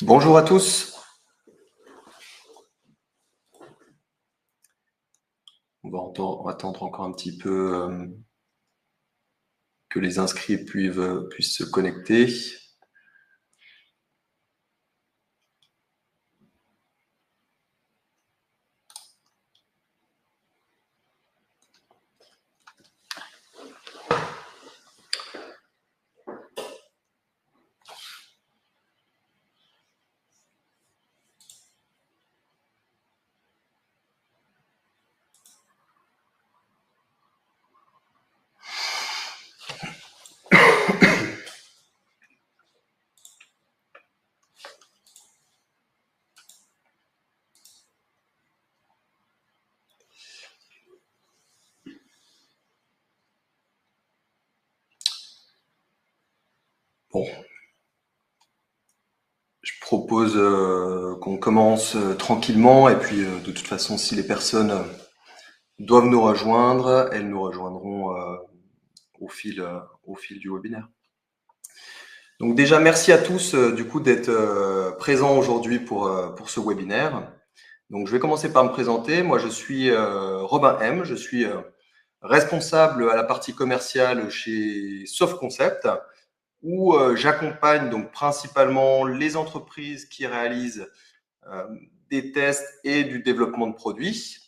Bonjour à tous. On va attendre encore un petit peu que les inscrits puissent se connecter. Bon, je propose qu'on commence tranquillement et puis de toute façon, si les personnes doivent nous rejoindre, elles nous rejoindront au fil du webinaire. Donc déjà, merci à tous du coup d'être présents aujourd'hui pour ce webinaire. Donc je vais commencer par me présenter. Moi, je suis Robin M. Je suis responsable à la partie commerciale chez SoftConcept, où j'accompagne donc principalement les entreprises qui réalisent des tests et du développement de produits,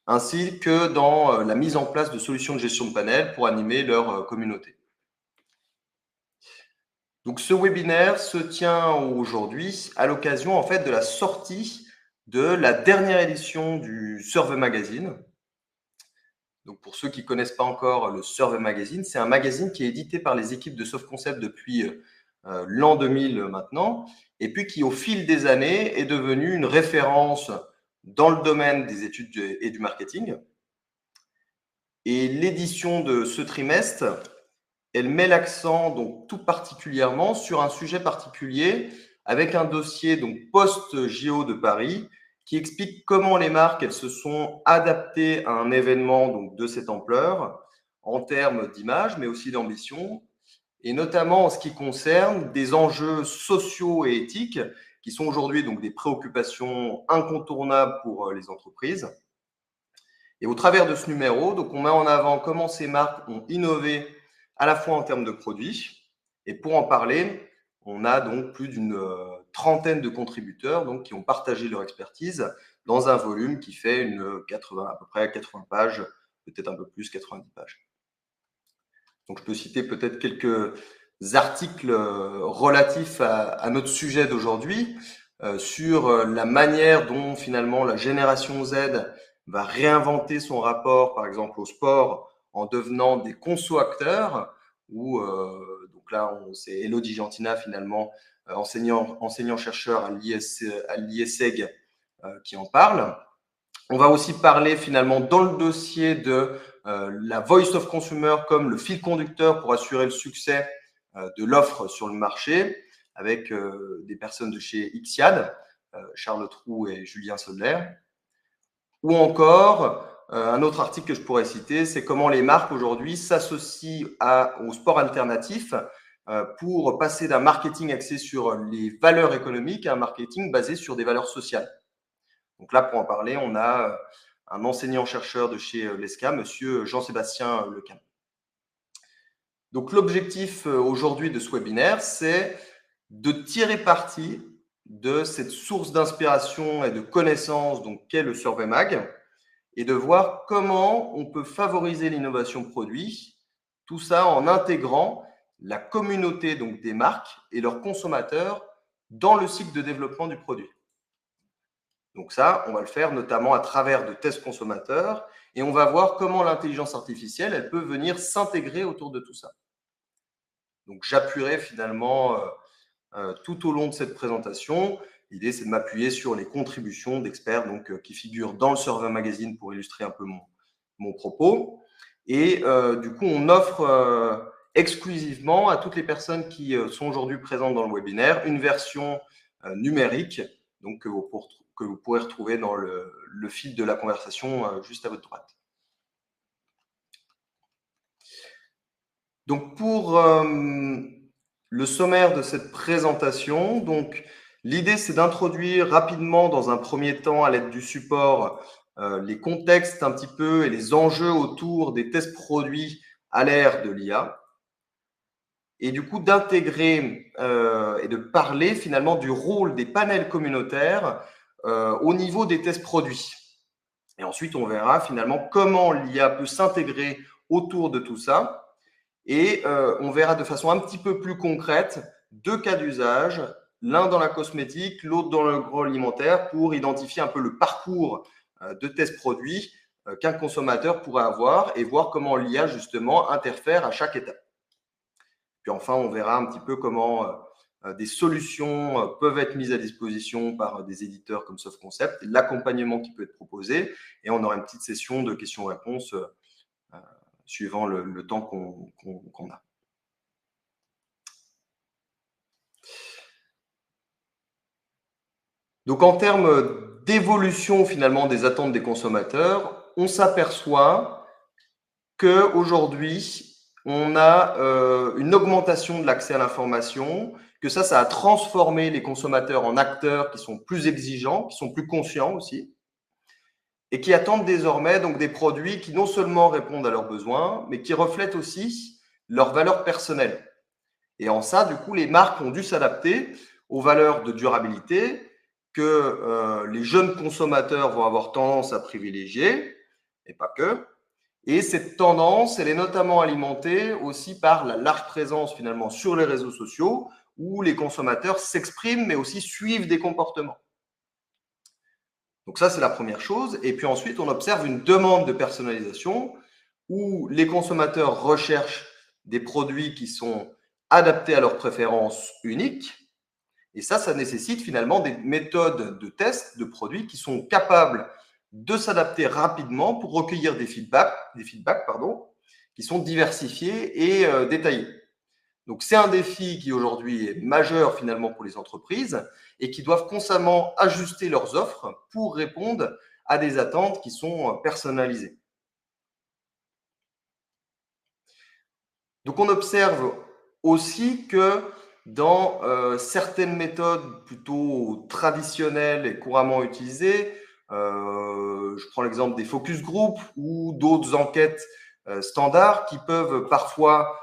ainsi que dans la mise en place de solutions de gestion de panel pour animer leur communauté. Donc ce webinaire se tient aujourd'hui à l'occasion en fait de la sortie de la dernière édition du Survey Magazine. Donc pour ceux qui ne connaissent pas encore le Survey Magazine, c'est un magazine qui est édité par les équipes de SoftConcept depuis l'an 2000 maintenant, et puis qui au fil des années est devenu une référence dans le domaine des études et du marketing. Et l'édition de ce trimestre, elle met l'accent donc tout particulièrement sur un sujet particulier avec un dossier donc post-JO de Paris qui explique comment les marques elles se sont adaptées à un événement donc de cette ampleur en termes d'image mais aussi d'ambition et notamment en ce qui concerne des enjeux sociaux et éthiques qui sont aujourd'hui donc des préoccupations incontournables pour les entreprises. Et au travers de ce numéro, donc on met en avant comment ces marques ont innové à la fois en termes de produits. Et pour en parler, on a donc plus d'une trentaine de contributeurs donc, qui ont partagé leur expertise dans un volume qui fait à peu près 80 pages, peut-être un peu plus, 90 pages. Donc je peux citer peut-être quelques articles relatifs à notre sujet d'aujourd'hui sur la manière dont finalement la génération Z va réinventer son rapport, par exemple, au sport en devenant des conso-acteurs. Où donc là, c'est Elodie Gentina finalement, enseignant-chercheur à l'IESEG qui en parle. On va aussi parler finalement dans le dossier de la Voice of Consumer comme le fil conducteur pour assurer le succès de l'offre sur le marché avec des personnes de chez Ixiad, Charles Trou et Julien Sodler. Ou encore, un autre article que je pourrais citer, c'est comment les marques aujourd'hui s'associent au sport alternatif pour passer d'un marketing axé sur les valeurs économiques à un marketing basé sur des valeurs sociales. Donc là, pour en parler, on a un enseignant-chercheur de chez l'ESCA, monsieur Jean-Sébastien Lecam. Donc l'objectif aujourd'hui de ce webinaire, c'est de tirer parti de cette source d'inspiration et de connaissances qu'est le Survey Mag et de voir comment on peut favoriser l'innovation produit, tout ça en intégrant la communauté donc des marques et leurs consommateurs dans le cycle de développement du produit. Donc ça, on va le faire notamment à travers de tests consommateurs et on va voir comment l'intelligence artificielle, elle peut venir s'intégrer autour de tout ça. Donc j'appuierai finalement tout au long de cette présentation. L'idée, c'est de m'appuyer sur les contributions d'experts qui figurent dans le Survey Magazine pour illustrer un peu mon propos. Et du coup, on offre exclusivement à toutes les personnes qui sont aujourd'hui présentes dans le webinaire une version numérique donc, que vous pourrez retrouver dans le fil de la conversation juste à votre droite. Donc, pour le sommaire de cette présentation, donc, L'idée, c'est d'introduire rapidement, dans un premier temps, à l'aide du support, les contextes un petit peu et les enjeux autour des tests produits à l'ère de l'IA. Et du coup, d'intégrer et de parler finalement du rôle des panels communautaires au niveau des tests produits. Et ensuite, on verra finalement comment l'IA peut s'intégrer autour de tout ça. Et on verra de façon un petit peu plus concrète 2 cas d'usage, l'un dans la cosmétique, l'autre dans l'agroalimentaire, pour identifier un peu le parcours de test produit qu'un consommateur pourrait avoir et voir comment l'IA justement interfère à chaque étape. Puis enfin, on verra un petit peu comment des solutions peuvent être mises à disposition par des éditeurs comme Soft Concept, l'accompagnement qui peut être proposé, et on aura une petite session de questions-réponses suivant le temps qu'on a. Donc en termes d'évolution finalement des attentes des consommateurs, on s'aperçoit qu'aujourd'hui, on a une augmentation de l'accès à l'information, que ça a transformé les consommateurs en acteurs qui sont plus exigeants, qui sont plus conscients aussi, et qui attendent désormais donc des produits qui non seulement répondent à leurs besoins, mais qui reflètent aussi leurs valeurs personnelles. Et en ça, du coup, les marques ont dû s'adapter aux valeurs de durabilité que les jeunes consommateurs vont avoir tendance à privilégier, et pas que. Et cette tendance, elle est notamment alimentée aussi par la large présence finalement sur les réseaux sociaux où les consommateurs s'expriment mais aussi suivent des comportements. Donc ça, c'est la première chose. Et puis ensuite, on observe une demande de personnalisation où les consommateurs recherchent des produits qui sont adaptés à leurs préférences uniques. Et ça nécessite finalement des méthodes de test de produits qui sont capables de s'adapter rapidement pour recueillir des feedbacks qui sont diversifiés et détaillés. Donc, c'est un défi qui aujourd'hui est majeur finalement pour les entreprises et qui doivent constamment ajuster leurs offres pour répondre à des attentes qui sont personnalisées. Donc, on observe aussi que dans certaines méthodes plutôt traditionnelles et couramment utilisées, je prends l'exemple des focus group ou d'autres enquêtes standards qui peuvent parfois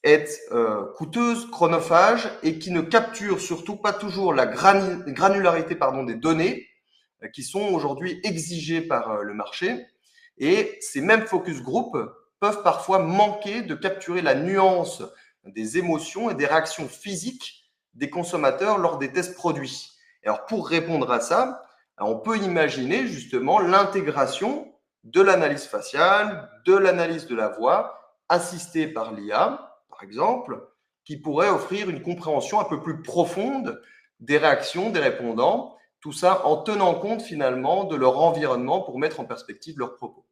être coûteuses, chronophages et qui ne capturent surtout pas toujours la granularité des données qui sont aujourd'hui exigées par le marché. Et ces mêmes focus group peuvent parfois manquer de capturer la nuance des émotions et des réactions physiques des consommateurs lors des tests produits. Et alors, pour répondre à ça, on peut imaginer justement l'intégration de l'analyse faciale, de l'analyse de la voix, assistée par l'IA, par exemple, qui pourrait offrir une compréhension un peu plus profonde des réactions des répondants, tout ça en tenant compte finalement de leur environnement pour mettre en perspective leurs propos.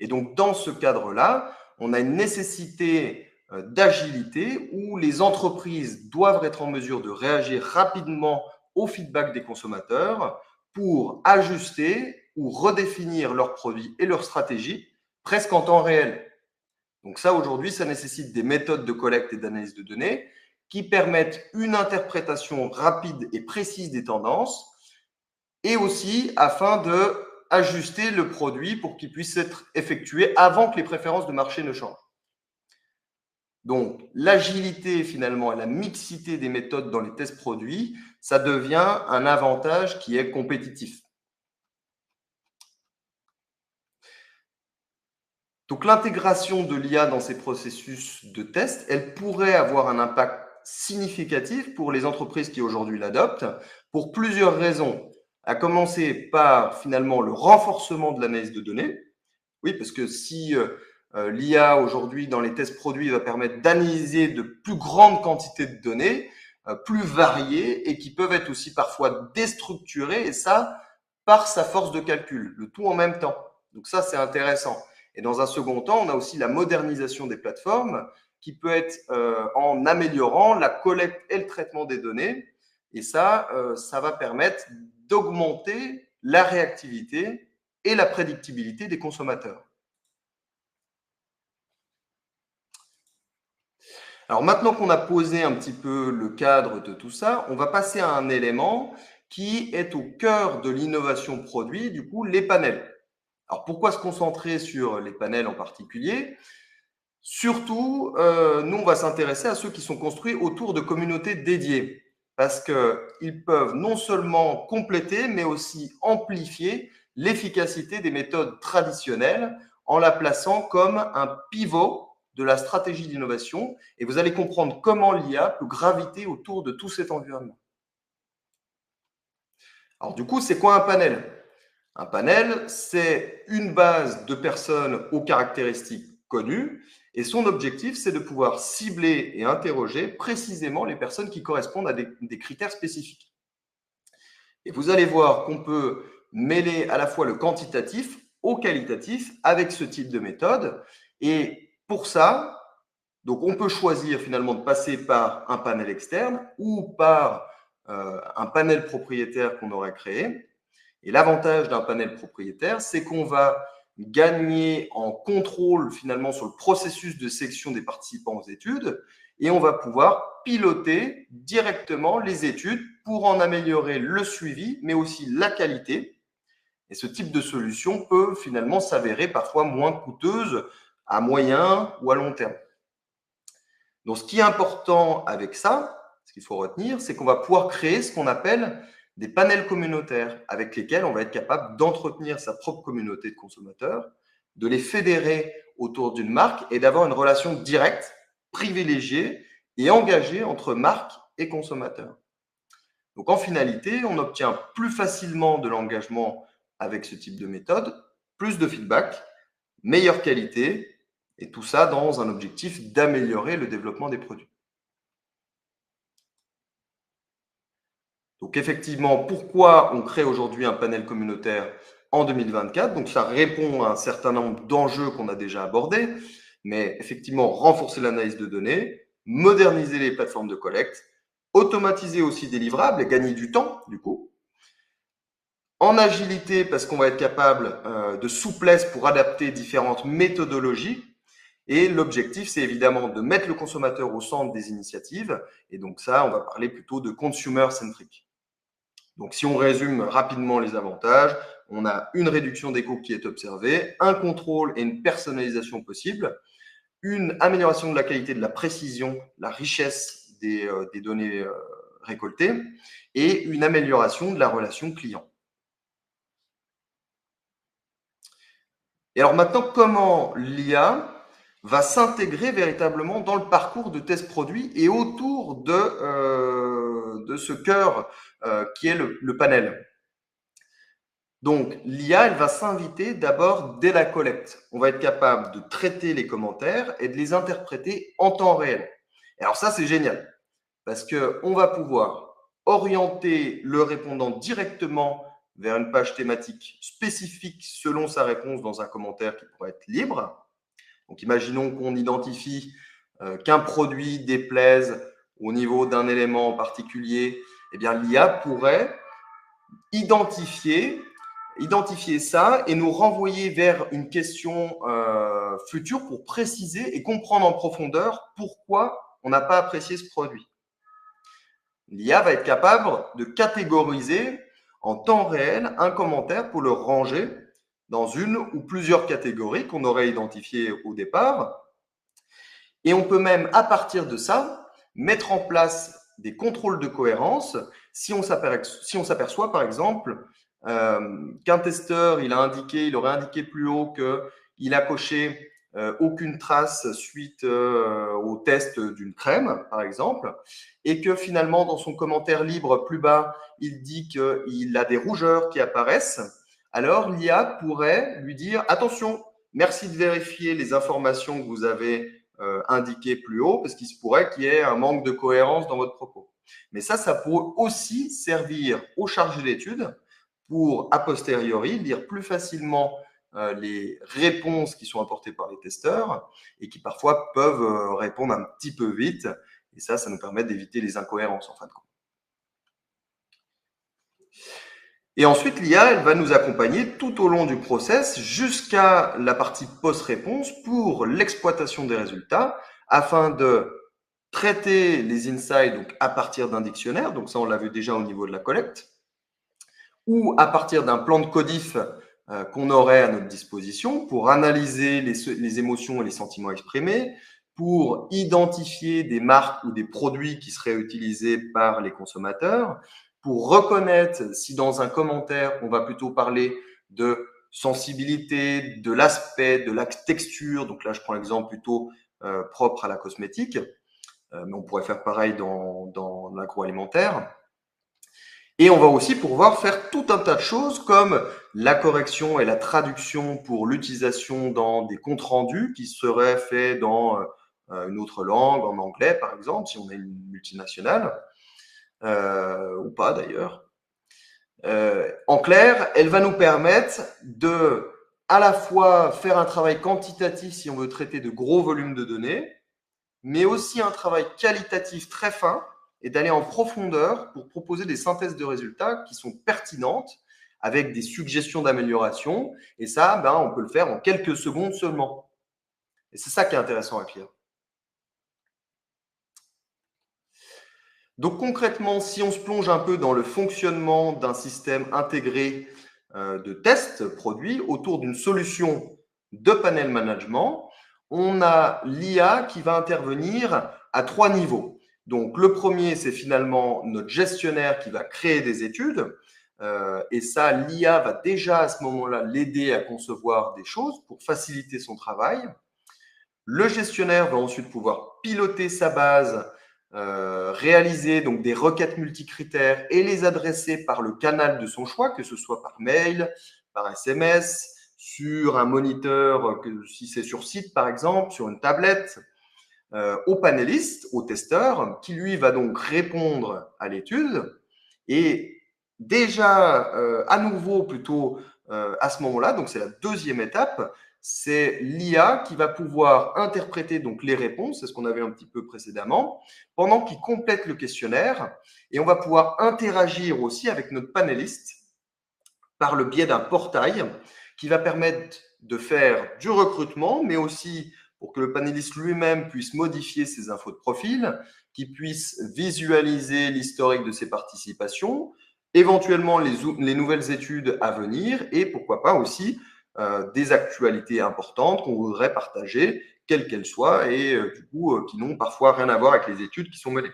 Et donc, dans ce cadre-là, on a une nécessité d'agilité où les entreprises doivent être en mesure de réagir rapidement au feedback des consommateurs pour ajuster ou redéfinir leurs produits et leurs stratégies presque en temps réel. Donc ça, aujourd'hui, ça nécessite des méthodes de collecte et d'analyse de données qui permettent une interprétation rapide et précise des tendances et aussi afin de ajuster le produit pour qu'il puisse être effectué avant que les préférences de marché ne changent. Donc, l'agilité finalement et la mixité des méthodes dans les tests produits, ça devient un avantage qui est compétitif. Donc, l'intégration de l'IA dans ces processus de test, elle pourrait avoir un impact significatif pour les entreprises qui aujourd'hui l'adoptent pour plusieurs raisons. À commencer par finalement le renforcement de l'analyse de données. Oui, parce que si l'IA aujourd'hui dans les tests produits va permettre d'analyser de plus grandes quantités de données, plus variées et qui peuvent être aussi parfois déstructurées, et ça par sa force de calcul, le tout en même temps. Donc ça, c'est intéressant. Et dans un second temps, on a aussi la modernisation des plateformes qui peut être en améliorant la collecte et le traitement des données. Et ça va permettre d'augmenter la réactivité et la prédictibilité des consommateurs. Alors maintenant qu'on a posé un petit peu le cadre de tout ça, on va passer à un élément qui est au cœur de l'innovation produit, du coup, les panels. Alors pourquoi se concentrer sur les panels en particulier? Surtout, nous, on va s'intéresser à ceux qui sont construits autour de communautés dédiées, parce qu'ils peuvent non seulement compléter, mais aussi amplifier l'efficacité des méthodes traditionnelles en la plaçant comme un pivot de la stratégie d'innovation. Et vous allez comprendre comment l'IA peut graviter autour de tout cet environnement. Alors du coup, c'est quoi un panel? Un panel, c'est une base de personnes aux caractéristiques connues et son objectif, c'est de pouvoir cibler et interroger précisément les personnes qui correspondent à des critères spécifiques. Et vous allez voir qu'on peut mêler à la fois le quantitatif au qualitatif avec ce type de méthode. Et pour ça, donc on peut choisir finalement de passer par un panel externe ou par un panel propriétaire qu'on aurait créé. Et l'avantage d'un panel propriétaire, c'est qu'on va gagner en contrôle finalement sur le processus de sélection des participants aux études et on va pouvoir piloter directement les études pour en améliorer le suivi, mais aussi la qualité. Et ce type de solution peut finalement s'avérer parfois moins coûteuse à moyen ou à long terme. Donc, ce qui est important avec ça, ce qu'il faut retenir, c'est qu'on va pouvoir créer ce qu'on appelle des panels communautaires avec lesquels on va être capable d'entretenir sa propre communauté de consommateurs, de les fédérer autour d'une marque et d'avoir une relation directe, privilégiée et engagée entre marque et consommateur. Donc, en finalité, on obtient plus facilement de l'engagement avec ce type de méthode, plus de feedback, meilleure qualité, et tout ça dans un objectif d'améliorer le développement des produits. Donc effectivement, pourquoi on crée aujourd'hui un panel communautaire en 2024? Donc ça répond à un certain nombre d'enjeux qu'on a déjà abordés, mais effectivement, renforcer l'analyse de données, moderniser les plateformes de collecte, automatiser aussi des livrables et gagner du temps, du coup. En agilité, parce qu'on va être capable de souplesse pour adapter différentes méthodologies. Et l'objectif, c'est évidemment de mettre le consommateur au centre des initiatives. Et donc ça, on va parler plutôt de consumer-centric. Donc si on résume rapidement les avantages, on a une réduction des coûts qui est observée, un contrôle et une personnalisation possible, une amélioration de la qualité, de la précision, la richesse des données récoltées et une amélioration de la relation client. Et alors maintenant, comment l'IA va s'intégrer véritablement dans le parcours de test produit et autour de ce cœur qui est le panel. Donc, l'IA, elle va s'inviter d'abord dès la collecte. On va être capable de traiter les commentaires et de les interpréter en temps réel. Et alors ça, c'est génial parce qu'on va pouvoir orienter le répondant directement vers une page thématique spécifique selon sa réponse dans un commentaire qui pourrait être libre. Donc, imaginons qu'on identifie qu'un produit déplaise au niveau d'un élément en particulier. Eh bien, l'IA pourrait identifier ça et nous renvoyer vers une question future pour préciser et comprendre en profondeur pourquoi on n'a pas apprécié ce produit. L'IA va être capable de catégoriser en temps réel un commentaire pour le ranger dans une ou plusieurs catégories qu'on aurait identifiées au départ. Et on peut même, à partir de ça, mettre en place des contrôles de cohérence si on s'aperçoit, par exemple, qu'un testeur il aurait indiqué plus haut qu'il a coché aucune trace suite au test d'une crème, par exemple, et que finalement, dans son commentaire libre plus bas, il dit qu'il a des rougeurs qui apparaissent, alors l'IA pourrait lui dire « Attention, merci de vérifier les informations que vous avez indiquées plus haut, parce qu'il se pourrait qu'il y ait un manque de cohérence dans votre propos. » Mais ça pourrait aussi servir aux chargés d'études pour, a posteriori, lire plus facilement les réponses qui sont apportées par les testeurs et qui parfois peuvent répondre un petit peu vite. Et ça nous permet d'éviter les incohérences en fin de compte. Et ensuite, l'IA, elle va nous accompagner tout au long du process jusqu'à la partie post-réponse pour l'exploitation des résultats afin de traiter les insights donc, à partir d'un dictionnaire, donc ça on l'a vu déjà au niveau de la collecte, ou à partir d'un plan de codif qu'on aurait à notre disposition pour analyser les émotions et les sentiments exprimés, pour identifier des marques ou des produits qui seraient utilisés par les consommateurs, pour reconnaître si dans un commentaire, on va plutôt parler de sensibilité, de l'aspect, de la texture. Donc là, je prends l'exemple plutôt propre à la cosmétique, mais on pourrait faire pareil dans l'agroalimentaire. Et on va aussi pouvoir faire tout un tas de choses comme la correction et la traduction pour l'utilisation dans des comptes rendus qui seraient faits dans une autre langue, en anglais par exemple, si on est une multinationale, ou pas d'ailleurs. En clair, elle va nous permettre de à la fois faire un travail quantitatif si on veut traiter de gros volumes de données, mais aussi un travail qualitatif très fin et d'aller en profondeur pour proposer des synthèses de résultats qui sont pertinentes avec des suggestions d'amélioration. Et ça, ben, on peut le faire en quelques secondes seulement. Et c'est ça qui est intéressant avec l'IA. Donc concrètement, si on se plonge un peu dans le fonctionnement d'un système intégré de tests produits autour d'une solution de panel management, on a l'IA qui va intervenir à 3 niveaux. Donc le premier, c'est finalement notre gestionnaire qui va créer des études. Et ça, l'IA va déjà à ce moment-là l'aider à concevoir des choses pour faciliter son travail. Le gestionnaire va ensuite pouvoir piloter sa base, réaliser donc des requêtes multicritères et les adresser par le canal de son choix, que ce soit par mail, par SMS, sur un moniteur, si c'est sur site par exemple, sur une tablette, au panéliste, au testeur, qui lui va donc répondre à l'étude. Et déjà, à nouveau, plutôt à ce moment-là, donc c'est la deuxième étape, c'est l'IA qui va pouvoir interpréter donc les réponses, c'est ce qu'on avait un petit peu précédemment, pendant qu'il complète le questionnaire. Et on va pouvoir interagir aussi avec notre panéliste par le biais d'un portail qui va permettre de faire du recrutement, mais aussi pour que le panéliste lui-même puisse modifier ses infos de profil, qu'il puisse visualiser l'historique de ses participations, éventuellement les nouvelles études à venir et pourquoi pas aussi des actualités importantes qu'on voudrait partager, quelles qu'elles soient, et du coup qui n'ont parfois rien à voir avec les études qui sont menées.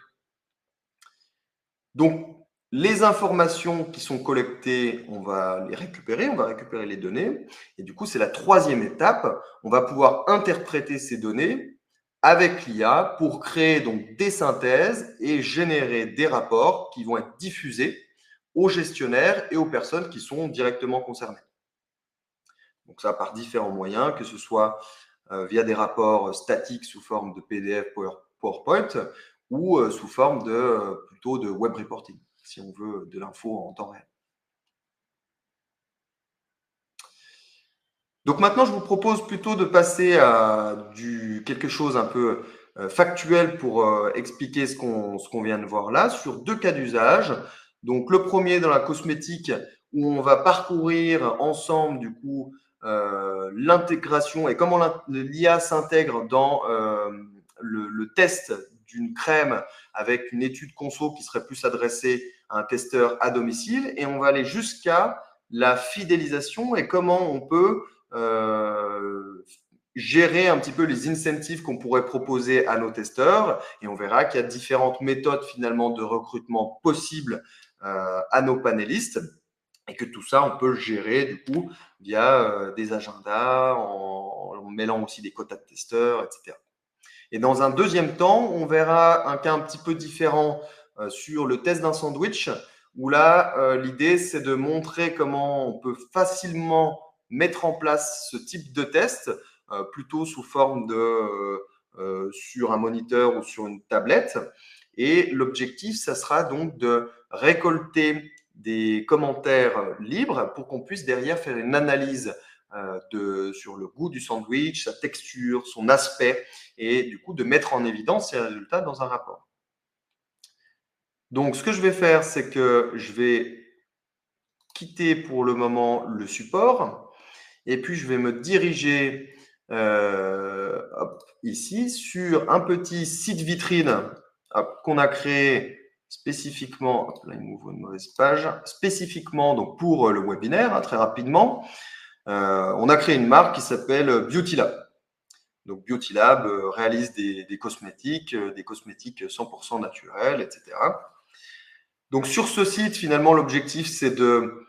Donc, les informations qui sont collectées, on va les récupérer, on va récupérer les données. Et du coup, c'est la troisième étape. On va pouvoir interpréter ces données avec l'IA pour créer donc des synthèses et générer des rapports qui vont être diffusés aux gestionnaires et aux personnes qui sont directement concernées. Donc ça, par différents moyens, que ce soit via des rapports statiques sous forme de PDF, PowerPoint, ou sous forme plutôt de web reporting, si on veut de l'info en temps réel. Donc maintenant, je vous propose plutôt de passer à quelque chose un peu factuel pour expliquer ce qu'on vient de voir là, sur deux cas d'usage. Donc le premier dans la cosmétique, où on va parcourir ensemble du coup l'intégration et comment l'IA s'intègre dans le test d'une crème avec une étude conso qui serait plus adressée à un testeur à domicile. Et on va aller jusqu'à la fidélisation et comment on peut gérer un petit peu les incentives qu'on pourrait proposer à nos testeurs. Et on verra qu'il y a différentes méthodes finalement de recrutement possibles à nos panélistes. Et que tout ça, on peut le gérer du coup via des agendas, en mêlant aussi des quotas de testeurs, etc. Et dans un deuxième temps, on verra un cas un petit peu différent sur le test d'un sandwich, où là, l'idée, c'est de montrer comment on peut facilement mettre en place ce type de test, plutôt sous forme sur un moniteur ou sur une tablette. Et l'objectif, ça sera donc de récolter des commentaires libres pour qu'on puisse derrière faire une analyse sur le goût du sandwich, sa texture, son aspect, et du coup de mettre en évidence ces résultats dans un rapport. Donc ce que je vais faire, c'est que je vais quitter pour le moment le support, et puis je vais me diriger hop, ici, sur un petit site vitrine qu'on a créé spécifiquement, hop, là il m'ouvre une mauvaise page, spécifiquement donc, pour le webinaire, hein, très rapidement. On a créé une marque qui s'appelle Beauty Lab. Donc Beauty Lab réalise des cosmétiques 100% naturels, etc. Donc sur ce site, finalement, l'objectif, c'est de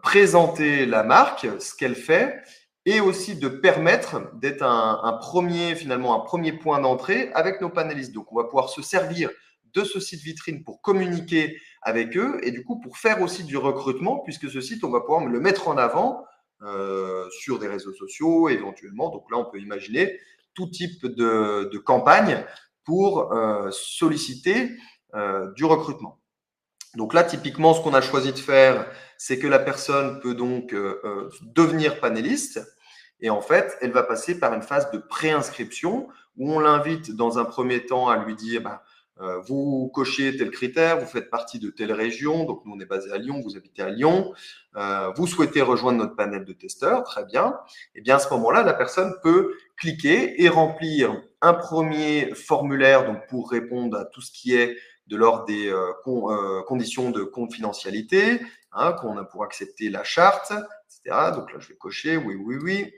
présenter la marque, ce qu'elle fait, et aussi de permettre d'être un premier point d'entrée avec nos panélistes. Donc on va pouvoir se servir de ce site vitrine pour communiquer avec eux et du coup pour faire aussi du recrutement, puisque ce site, on va pouvoir le mettre en avant sur des réseaux sociaux éventuellement. Donc là, on peut imaginer tout type de campagne pour solliciter du recrutement. Donc là, typiquement, ce qu'on a choisi de faire, c'est que la personne peut donc devenir panéliste et en fait, elle va passer par une phase de préinscription où on l'invite dans un premier temps à lui dire vous cochez tel critère, vous faites partie de telle région, donc nous on est basé à Lyon, vous habitez à Lyon, vous souhaitez rejoindre notre panel de testeurs, très bien. Et bien à ce moment-là, la personne peut cliquer et remplir un premier formulaire donc pour répondre à tout ce qui est de l'ordre des conditions de confidentialité, hein, qu'on a pour accepter la charte, etc. Donc là, je vais cocher oui, oui, oui.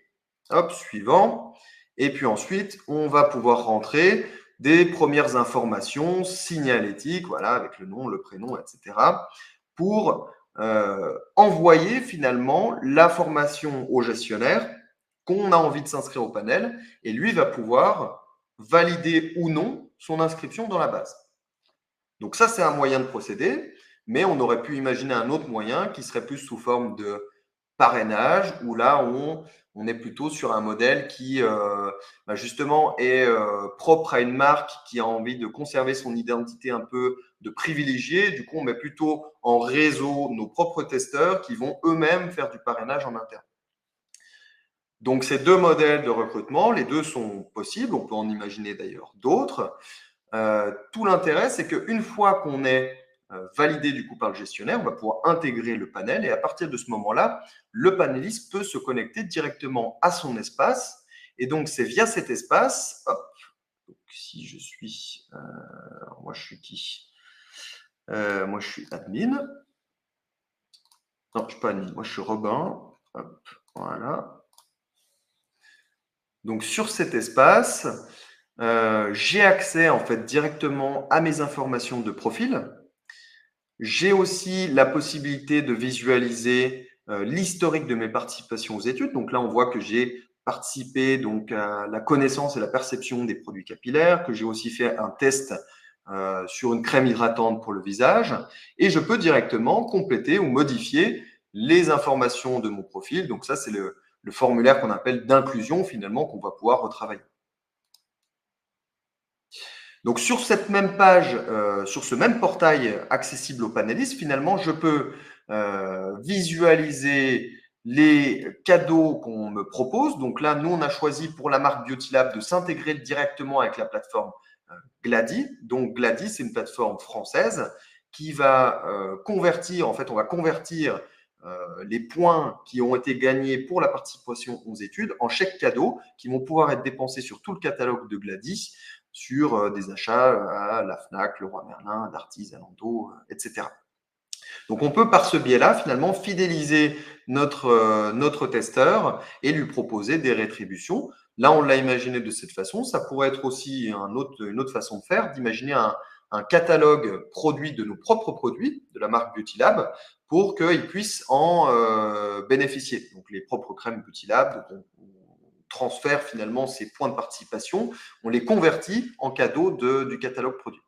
Hop, suivant. Et puis ensuite, on va pouvoir rentrer des premières informations signalétiques, voilà, avec le nom, le prénom, etc., pour envoyer finalement l'information au gestionnaire qu'on a envie de s'inscrire au panel, et lui va pouvoir valider ou non son inscription dans la base. Donc ça, c'est un moyen de procéder, mais on aurait pu imaginer un autre moyen qui serait plus sous forme de parrainage, où là, on est plutôt sur un modèle qui, justement, est propre à une marque qui a envie de conserver son identité un peu de privilégié. Du coup, on met plutôt en réseau nos propres testeurs qui vont eux-mêmes faire du parrainage en interne. Donc, ces deux modèles de recrutement, les deux sont possibles. On peut en imaginer d'ailleurs d'autres. Tout l'intérêt, c'est qu'une fois qu'on est validé du coup par le gestionnaire, on va pouvoir intégrer le panel et à partir de ce moment-là, le panéliste peut se connecter directement à son espace. Et donc, c'est via cet espace, hop, donc si je suis, moi je suis qui moi je suis admin. Non, je ne suis pas admin, moi je suis Robin. Hop, voilà. Donc sur cet espace, j'ai accès en fait directement à mes informations de profil. J'ai aussi la possibilité de visualiser l'historique de mes participations aux études. Donc là, on voit que j'ai participé donc à la connaissance et la perception des produits capillaires, que j'ai aussi fait un test sur une crème hydratante pour le visage, et je peux directement compléter ou modifier les informations de mon profil. Donc ça, c'est le formulaire qu'on appelle d'inclusion finalement qu'on va pouvoir retravailler. Donc sur cette même page, sur ce même portail accessible aux panélistes, finalement, je peux visualiser les cadeaux qu'on me propose. Donc là, nous, on a choisi pour la marque Beauty Lab de s'intégrer directement avec la plateforme Glady. Donc Glady, c'est une plateforme française qui va convertir, en fait, on va convertir les points qui ont été gagnés pour la participation aux études en chèques cadeaux qui vont pouvoir être dépensés sur tout le catalogue de Glady sur des achats à la Fnac, Leroy Merlin, Darty, Zalando, etc. Donc, on peut par ce biais-là, finalement, fidéliser notre testeur et lui proposer des rétributions. Là, on l'a imaginé de cette façon. Ça pourrait être aussi une autre façon de faire, d'imaginer un catalogue produit de nos propres produits, de la marque Beauty Lab, pour qu'ils puissent en bénéficier. Donc, les propres crèmes Beauty Lab, donc on transfère finalement ces points de participation, on les convertit en cadeau du catalogue produit.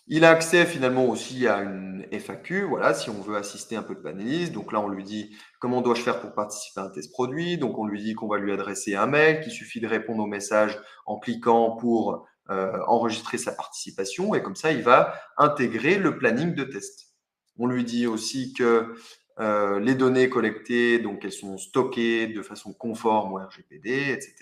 Il a accès finalement aussi à une FAQ, voilà, si on veut assister un peu de panéliste. Donc là, on lui dit comment dois-je faire pour participer à un test produit. Donc on lui dit qu'on va lui adresser un mail, qu'il suffit de répondre au message en cliquant pour enregistrer sa participation. Et comme ça, il va intégrer le planning de test. On lui dit aussi que les données collectées, donc elles sont stockées de façon conforme au RGPD, etc.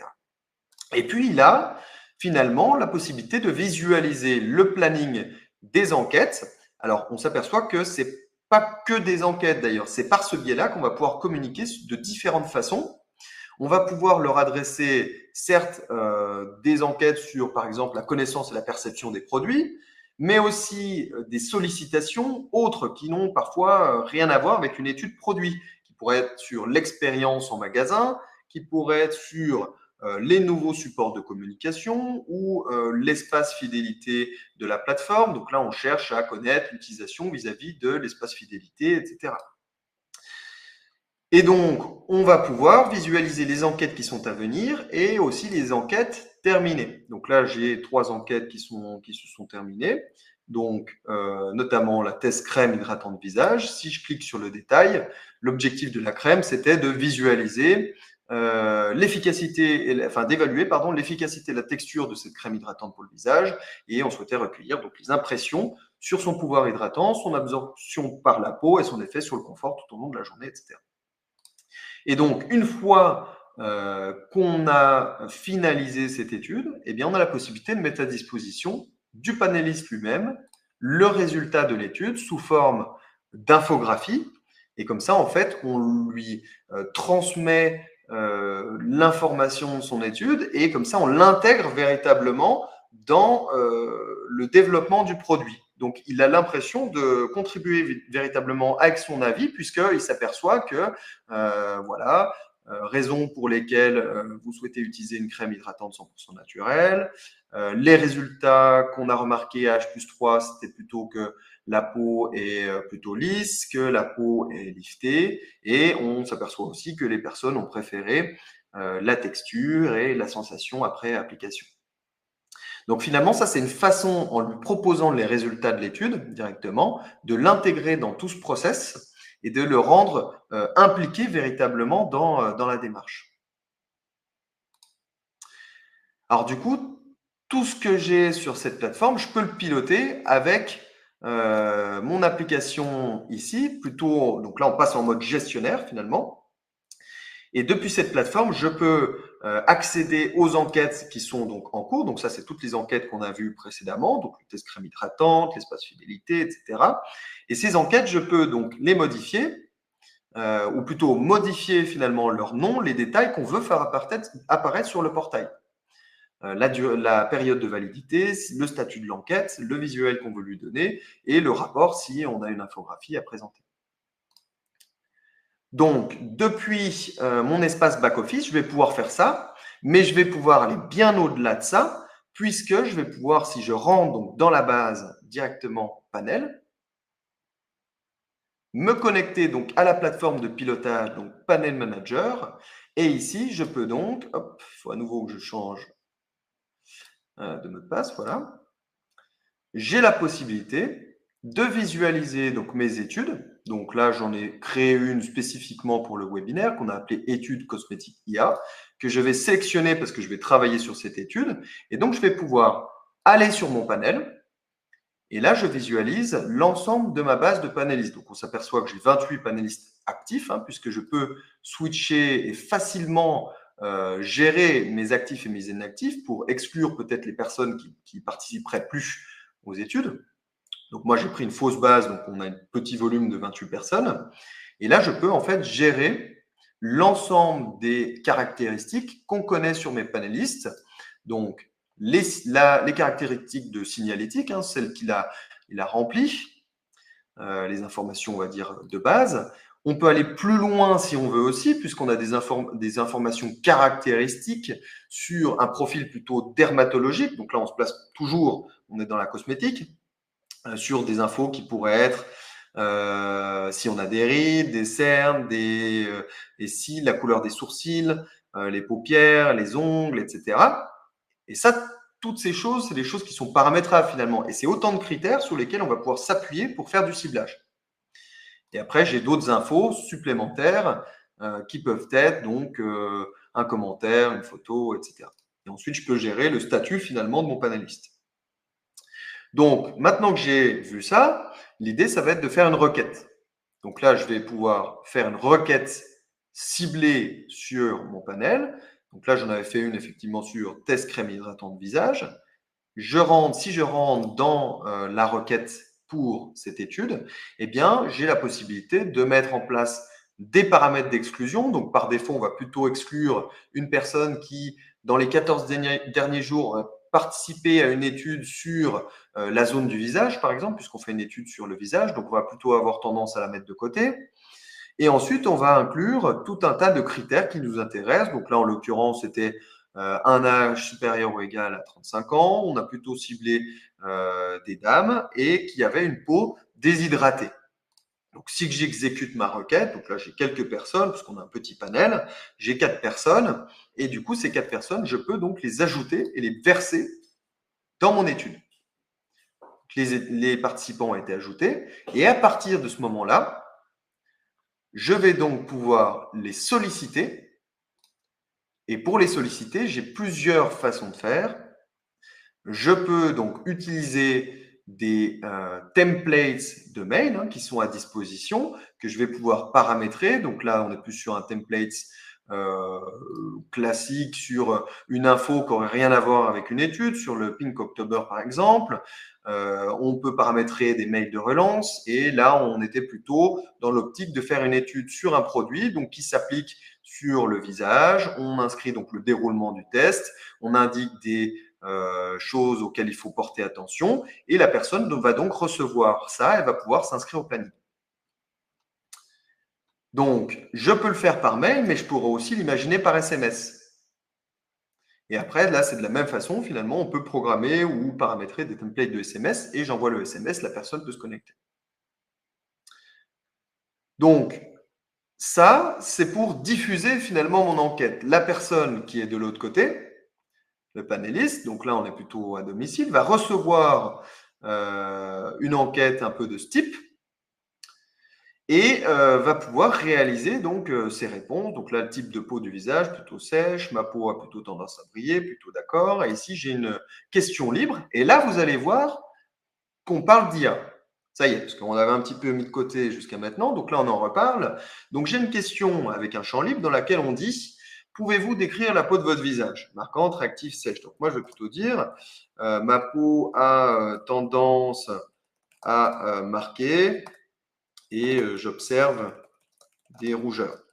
Et puis, il a finalement la possibilité de visualiser le planning des enquêtes. Alors, on s'aperçoit que ce n'est pas que des enquêtes d'ailleurs, c'est par ce biais-là qu'on va pouvoir communiquer de différentes façons On va pouvoir leur adresser, certes, des enquêtes sur, par exemple, la connaissance et la perception des produits, mais aussi des sollicitations autres qui n'ont parfois rien à voir avec une étude produit, qui pourrait être sur l'expérience en magasin, qui pourrait être sur les nouveaux supports de communication ou l'espace fidélité de la plateforme. Donc là, on cherche à connaître l'utilisation vis-à-vis de l'espace fidélité, etc. Et donc, on va pouvoir visualiser les enquêtes qui sont à venir et aussi les enquêtes terminées. Donc là, j'ai 3 enquêtes qui se sont terminées. Donc, notamment la test crème hydratante visage. Si je clique sur le détail, l'objectif de la crème, c'était de visualiser l'efficacité, enfin d'évaluer, pardon, l'efficacité et la texture de cette crème hydratante pour le visage. Et on souhaitait recueillir donc les impressions sur son pouvoir hydratant, son absorption par la peau et son effet sur le confort tout au long de la journée, etc. Et donc, une fois qu'on a finalisé cette étude, eh bien, on a la possibilité de mettre à disposition du panéliste lui-même le résultat de l'étude sous forme d'infographie. Et comme ça, en fait, on lui transmet l'information de son étude et comme ça, on l'intègre véritablement dans le développement du produit. Donc, il a l'impression de contribuer véritablement avec son avis puisqu'il s'aperçoit que, voilà, raisons pour lesquelles vous souhaitez utiliser une crème hydratante 100% naturelle. Les résultats qu'on a remarqués à H+3, c'était plutôt que la peau est plutôt lisse, que la peau est liftée. Et on s'aperçoit aussi que les personnes ont préféré la texture et la sensation après application. Donc finalement, ça, c'est une façon, en lui proposant les résultats de l'étude directement, de l'intégrer dans tout ce process et de le rendre impliqué véritablement dans la démarche. Alors du coup, tout ce que j'ai sur cette plateforme, je peux le piloter avec mon application ici, plutôt, donc là on passe en mode gestionnaire finalement. Et depuis cette plateforme, je peux accéder aux enquêtes qui sont donc en cours. Donc ça, c'est toutes les enquêtes qu'on a vues précédemment, donc le test crème hydratante, l'espace fidélité, etc. Et ces enquêtes, je peux donc les modifier, ou plutôt modifier finalement leur nom, les détails qu'on veut faire apparaître sur le portail. La période de validité, le statut de l'enquête, le visuel qu'on veut lui donner et le rapport si on a une infographie à présenter. Donc, depuis mon espace back-office, je vais pouvoir faire ça, mais je vais pouvoir aller bien au-delà de ça, puisque je vais pouvoir, si je rentre donc dans la base directement panel, me connecter donc à la plateforme de pilotage, donc Panel Manager, et ici, je peux donc, hop, il faut à nouveau que je change de mot de passe, voilà. J'ai la possibilité de visualiser donc mes études. Donc là, j'en ai créé une spécifiquement pour le webinaire qu'on a appelé études cosmétiques IA, que je vais sélectionner parce que je vais travailler sur cette étude. Et donc, je vais pouvoir aller sur mon panel. Et là, je visualise l'ensemble de ma base de panélistes. Donc, on s'aperçoit que j'ai 28 panélistes actifs, puisque je peux switcher et facilement gérer mes actifs et mes inactifs pour exclure peut-être les personnes qui participeraient plus aux études. Donc moi, j'ai pris une fausse base, donc on a un petit volume de 28 personnes. Et là, je peux en fait gérer l'ensemble des caractéristiques qu'on connaît sur mes panélistes. Donc, les caractéristiques de signalétique, celles qu'il a remplies, les informations, on va dire, de base. On peut aller plus loin si on veut aussi, puisqu'on a des informations caractéristiques sur un profil plutôt dermatologique. Donc là, on se place toujours, on est dans la cosmétique, sur des infos qui pourraient être si on a des rides, des cernes, des cils, la couleur des sourcils, les paupières, les ongles, etc. Et ça, toutes ces choses, c'est des choses qui sont paramétrables finalement. Et c'est autant de critères sur lesquels on va pouvoir s'appuyer pour faire du ciblage. Et après, j'ai d'autres infos supplémentaires qui peuvent être donc un commentaire, une photo, etc. Et ensuite, je peux gérer le statut finalement de mon panéliste. Donc, maintenant que j'ai vu ça, l'idée, ça va être de faire une requête. Donc là, je vais pouvoir faire une requête ciblée sur mon panel. Donc là, j'en avais fait une effectivement sur test crème hydratante visage. Si je rentre dans la requête pour cette étude, eh bien, j'ai la possibilité de mettre en place des paramètres d'exclusion. Donc, par défaut, on va plutôt exclure une personne qui, dans les 14 derniers jours, a participé à une étude sur la zone du visage, par exemple, puisqu'on fait une étude sur le visage. Donc, on va plutôt avoir tendance à la mettre de côté. Et ensuite, on va inclure tout un tas de critères qui nous intéressent. Donc là, en l'occurrence, c'était un âge supérieur ou égal à 35 ans. On a plutôt ciblé des dames et qui avaient une peau déshydratée. Donc, si j'exécute ma requête, donc là, j'ai quelques personnes, parce qu'on a un petit panel, j'ai 4 personnes, et du coup, ces 4 personnes, je peux donc les ajouter et les verser dans mon étude. Les participants ont été ajoutés, et à partir de ce moment-là, je vais donc pouvoir les solliciter. Et pour les solliciter, j'ai plusieurs façons de faire. Je peux donc utiliser des templates de mail qui sont à disposition, que je vais pouvoir paramétrer. Donc là, on est plus sur un template classique, sur une info qui n'aurait rien à voir avec une étude, sur le Pink October par exemple. On peut paramétrer des mails de relance et là, on était plutôt dans l'optique de faire une étude sur un produit donc qui s'applique sur le visage. On inscrit donc le déroulement du test, on indique des choses auxquelles il faut porter attention et la personne va donc recevoir ça, elle va pouvoir s'inscrire au planning. Donc, je peux le faire par mail, mais je pourrais aussi l'imaginer par SMS. Et après, là, c'est de la même façon, finalement, on peut programmer ou paramétrer des templates de SMS et j'envoie le SMS, la personne peut se connecter. Donc, ça, c'est pour diffuser finalement mon enquête. La personne qui est de l'autre côté, le panéliste, donc là, on est plutôt à domicile, va recevoir une enquête un peu de ce type et va pouvoir réaliser donc ses réponses. Donc là, le type de peau du visage, plutôt sèche, ma peau a plutôt tendance à briller, plutôt d'accord. Et ici, j'ai une question libre. Et là, vous allez voir qu'on parle d'IA. Ça y est, parce qu'on avait un petit peu mis de côté jusqu'à maintenant. Donc là, on en reparle. Donc j'ai une question avec un champ libre dans laquelle on dit « Pouvez-vous décrire la peau de votre visage ?» Marquante, réactif, sèche. Donc moi, je vais plutôt dire ma peau a tendance à marquer et j'observe des rougeurs.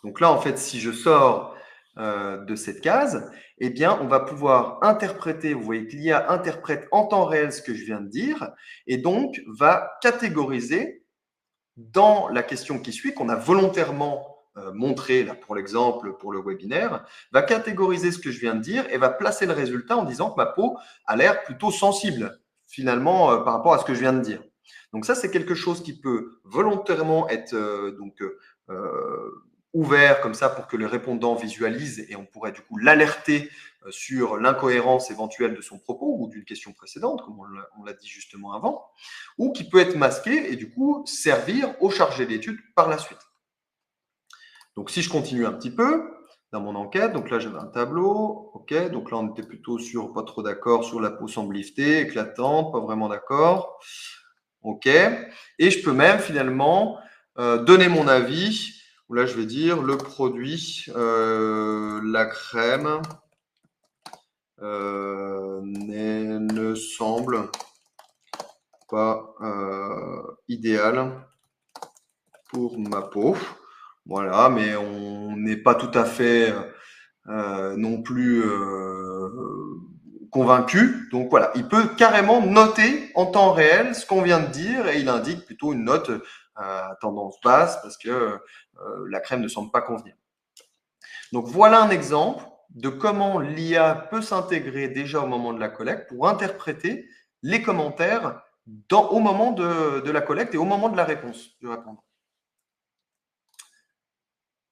Donc là, en fait, si je sors de cette case, eh bien, on va pouvoir interpréter, vous voyez que l'IA interprète en temps réel ce que je viens de dire et donc va catégoriser dans la question qui suit, qu'on a volontairement montré là pour l'exemple, pour le webinaire, va catégoriser ce que je viens de dire et va placer le résultat en disant que ma peau a l'air plutôt sensible finalement par rapport à ce que je viens de dire. Donc ça, c'est quelque chose qui peut volontairement être ouvert comme ça pour que le répondant visualise et on pourrait du coup l'alerter sur l'incohérence éventuelle de son propos ou d'une question précédente, comme on l'a dit justement avant, ou qui peut être masqué et du coup servir au chargé d'études par la suite. Donc si je continue un petit peu dans mon enquête, donc là j'avais un tableau, ok, donc là on était plutôt sur pas trop d'accord sur la peau semble liftée, éclatante, pas vraiment d'accord, ok, et je peux même finalement donner mon avis, où là je vais dire le produit, la crème ne semble pas idéal pour ma peau. Voilà, mais on n'est pas tout à fait non plus convaincu. Donc voilà, il peut carrément noter en temps réel ce qu'on vient de dire et il indique plutôt une note à tendance basse parce que la crème ne semble pas convenir. Donc voilà un exemple de comment l'IA peut s'intégrer déjà au moment de la collecte pour interpréter les commentaires au moment de la collecte et au moment de la réponse du répondant.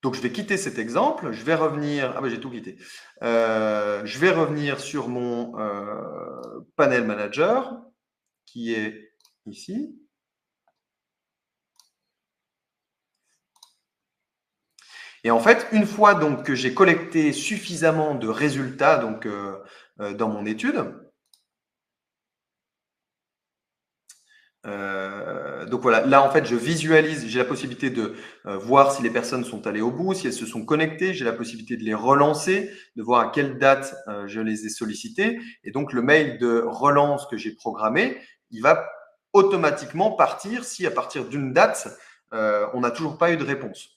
Donc, je vais quitter cet exemple. Je vais revenir. Ah, ben, j'ai tout quitté. Je vais revenir sur mon panel manager qui est ici. Et en fait, une fois donc que j'ai collecté suffisamment de résultats donc, dans mon étude, donc voilà, là en fait je visualise, j'ai la possibilité de voir si les personnes sont allées au bout, si elles se sont connectées, j'ai la possibilité de les relancer, de voir à quelle date je les ai sollicitées. Et donc le mail de relance que j'ai programmé, il va automatiquement partir si à partir d'une date, on n'a toujours pas eu de réponse.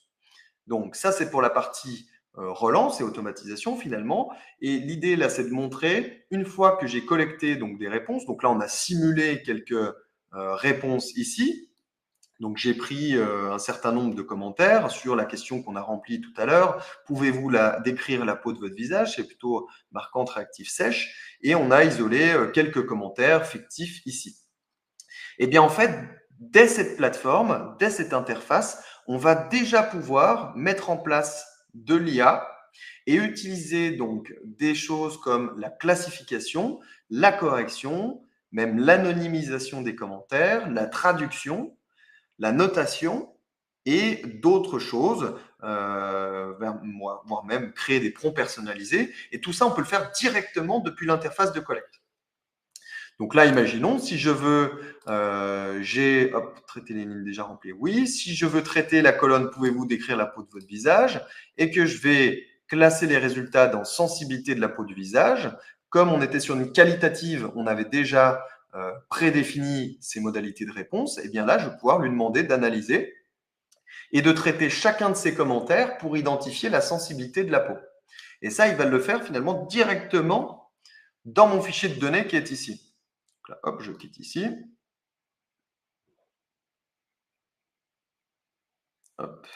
Donc ça, c'est pour la partie relance et automatisation finalement. Et l'idée là, c'est de montrer, une fois que j'ai collecté donc, des réponses, donc là, on a simulé quelques réponses ici. Donc j'ai pris un certain nombre de commentaires sur la question qu'on a remplie tout à l'heure. Pouvez-vous décrire la peau de votre visage? C'est plutôt marquante, réactive, sèche. Et on a isolé quelques commentaires fictifs ici. Eh bien, en fait, dès cette plateforme, dès cette interface, on va déjà pouvoir mettre en place de l'IA et utiliser donc des choses comme la classification, la correction, même l'anonymisation des commentaires, la traduction, la notation et d'autres choses, voire même créer des prompts personnalisés. Et tout ça, on peut le faire directement depuis l'interface de collecte. Donc là, imaginons, si je veux, traiter les lignes déjà remplies, oui. Si je veux traiter la colonne, pouvez-vous décrire la peau de votre visage? Et que je vais classer les résultats dans sensibilité de la peau du visage. Comme on était sur une qualitative, on avait déjà prédéfini ces modalités de réponse. Et bien là, je vais pouvoir lui demander d'analyser et de traiter chacun de ces commentaires pour identifier la sensibilité de la peau. Et ça, il va le faire finalement directement dans mon fichier de données qui est ici. Là, hop, je quitte ici. Hop.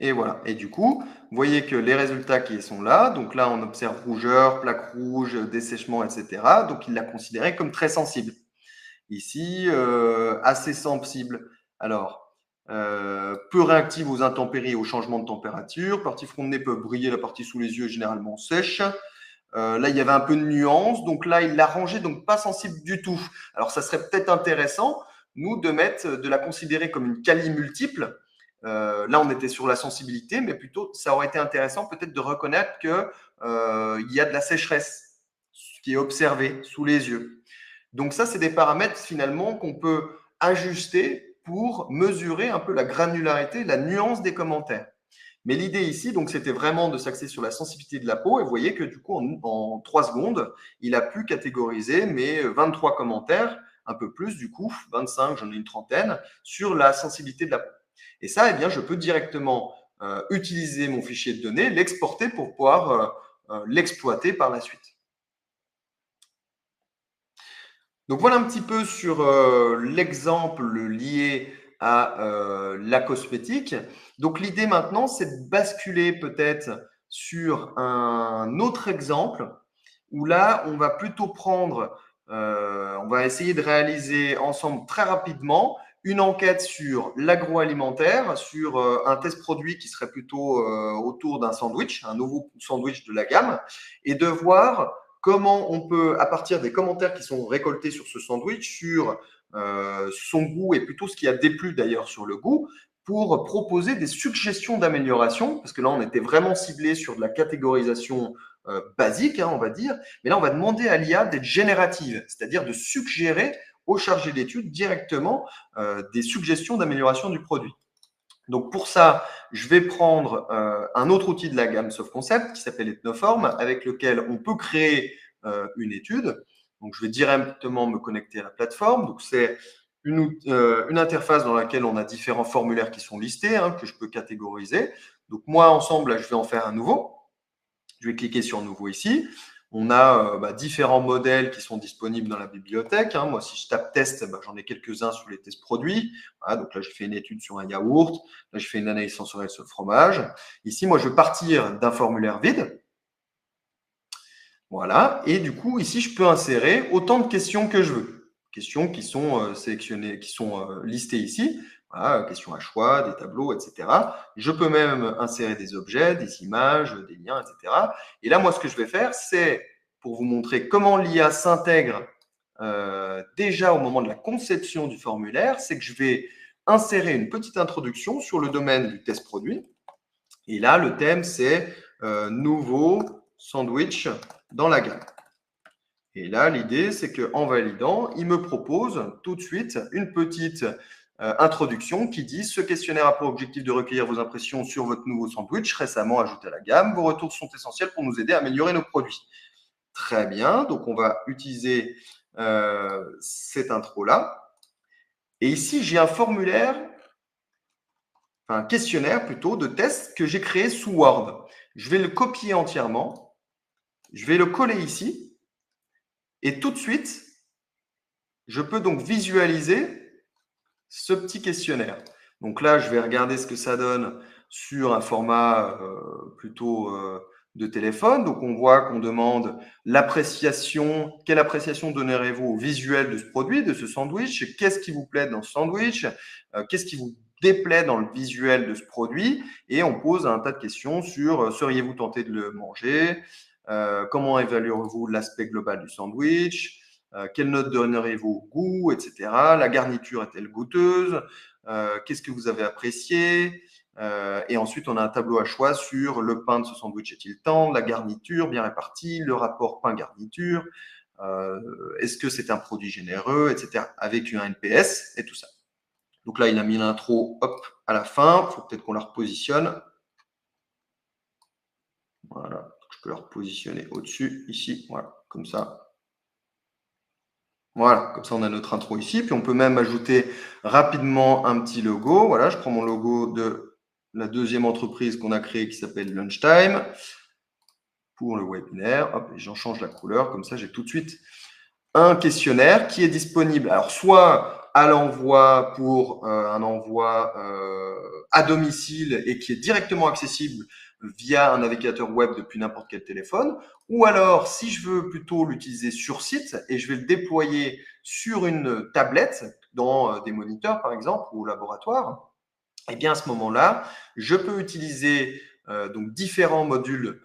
Et voilà. Et du coup, vous voyez que les résultats qui sont là, donc là, on observe rougeur, plaque rouge, dessèchement, etc. Donc, il l'a considéré comme très sensible. Ici, assez sensible. Alors, peu réactive aux intempéries et aux changements de température. Partie front de nez peut briller, la partie sous les yeux est généralement sèche. Là, il y avait un peu de nuance. Donc là, il l'a rangé, donc pas sensible du tout. Alors, ça serait peut-être intéressant, nous, de la considérer comme une quali multiple. Là, on était sur la sensibilité, mais plutôt, ça aurait été intéressant peut-être de reconnaître qu'il y a de la sécheresse qui est observée sous les yeux. Donc ça, c'est des paramètres finalement qu'on peut ajuster pour mesurer un peu la granularité, la nuance des commentaires. Mais l'idée ici, donc, c'était vraiment de s'axer sur la sensibilité de la peau. Et vous voyez que du coup, en 3 secondes, il a pu catégoriser mes 23 commentaires, un peu plus du coup, 25, j'en ai une trentaine, sur la sensibilité de la peau. Et ça, eh bien, je peux directement utiliser mon fichier de données, l'exporter pour pouvoir l'exploiter par la suite. Donc voilà un petit peu sur l'exemple lié à la cosmétique. Donc l'idée maintenant, c'est de basculer peut-être sur un autre exemple où là, on va plutôt prendre, on va essayer de réaliser ensemble très rapidement une enquête sur l'agroalimentaire, sur un test produit qui serait plutôt autour d'un sandwich, un nouveau sandwich de la gamme, et de voir comment on peut, à partir des commentaires qui sont récoltés sur ce sandwich, sur son goût et plutôt ce qui a déplu d'ailleurs sur le goût, pour proposer des suggestions d'amélioration, parce que là, on était vraiment ciblé sur de la catégorisation basique, hein, on va dire, mais là, on va demander à l'IA d'être générative, c'est-à-dire de suggérer au chargé d'études directement des suggestions d'amélioration du produit. Donc pour ça, je vais prendre un autre outil de la gamme SoftConcept qui s'appelle Ethnoform, avec lequel on peut créer une étude. Donc je vais directement me connecter à la plateforme. Donc c'est une interface dans laquelle on a différents formulaires qui sont listés, hein, que je peux catégoriser. Donc moi, ensemble, là, je vais en faire un nouveau. Je vais cliquer sur Nouveau ici. On a différents modèles qui sont disponibles dans la bibliothèque. Hein. Moi, si je tape test, j'en ai quelques-uns sur les tests produits. Voilà, donc là, j'ai fait une étude sur un yaourt. Là, je fais une analyse sensorielle sur le fromage. Ici, moi, je vais partir d'un formulaire vide. Voilà. Et du coup, ici, je peux insérer autant de questions que je veux. Questions qui sont sélectionnées, qui sont listées ici. Voilà, questions à choix, des tableaux, etc. Je peux même insérer des objets, des images, des liens, etc. Et là, moi, ce que je vais faire, c'est pour vous montrer comment l'IA s'intègre déjà au moment de la conception du formulaire, c'est que je vais insérer une petite introduction sur le domaine du test produit. Et là, le thème, c'est nouveau sandwich dans la gamme. Et là, l'idée, c'est qu'en validant, il me propose tout de suite une petite introduction qui dit « Ce questionnaire a pour objectif de recueillir vos impressions sur votre nouveau sandwich récemment ajouté à la gamme. Vos retours sont essentiels pour nous aider à améliorer nos produits. » Très bien, donc on va utiliser cette intro-là. Et ici, j'ai un formulaire enfin un questionnaire plutôt de test que j'ai créé sous Word. Je vais le copier entièrement, je vais le coller ici et tout de suite, je peux donc visualiser ce petit questionnaire. Donc là, je vais regarder ce que ça donne sur un format plutôt de téléphone. Donc on voit qu'on demande l'appréciation. Quelle appréciation donnerez-vous au visuel de ce produit, de ce sandwich? Qu'est-ce qui vous plaît dans ce sandwich? Qu'est-ce qui vous déplaît dans le visuel de ce produit? Et on pose un tas de questions sur seriez-vous tenté de le manger? Comment évaluerez-vous l'aspect global du sandwich? Quelle note donneriez-vous au goût, etc. La garniture est-elle goûteuse? Qu'est-ce que vous avez apprécié? Et ensuite, on a un tableau à choix sur le pain de ce sandwich est-il tendre, la garniture bien répartie, le rapport pain-garniture, est-ce que c'est un produit généreux, etc. Avec un NPS et tout ça. Donc là, il a mis l'intro, hop, à la fin. Il faut peut-être qu'on la repositionne. Voilà, je peux la repositionner au-dessus, ici, voilà, comme ça. Voilà, comme ça on a notre intro ici. Puis on peut même ajouter rapidement un petit logo. Voilà, je prends mon logo de la deuxième entreprise qu'on a créée qui s'appelle Lunchtime pour le webinaire. Hop, et j'en change la couleur. Comme ça, j'ai tout de suite un questionnaire qui est disponible. Alors, soit à l'envoi pour un envoi à domicile et qui est directement accessible via un navigateur web depuis n'importe quel téléphone, ou alors si je veux plutôt l'utiliser sur site et je vais le déployer sur une tablette dans des moniteurs par exemple ou au laboratoire, et bien à ce moment-là, je peux utiliser donc différents modules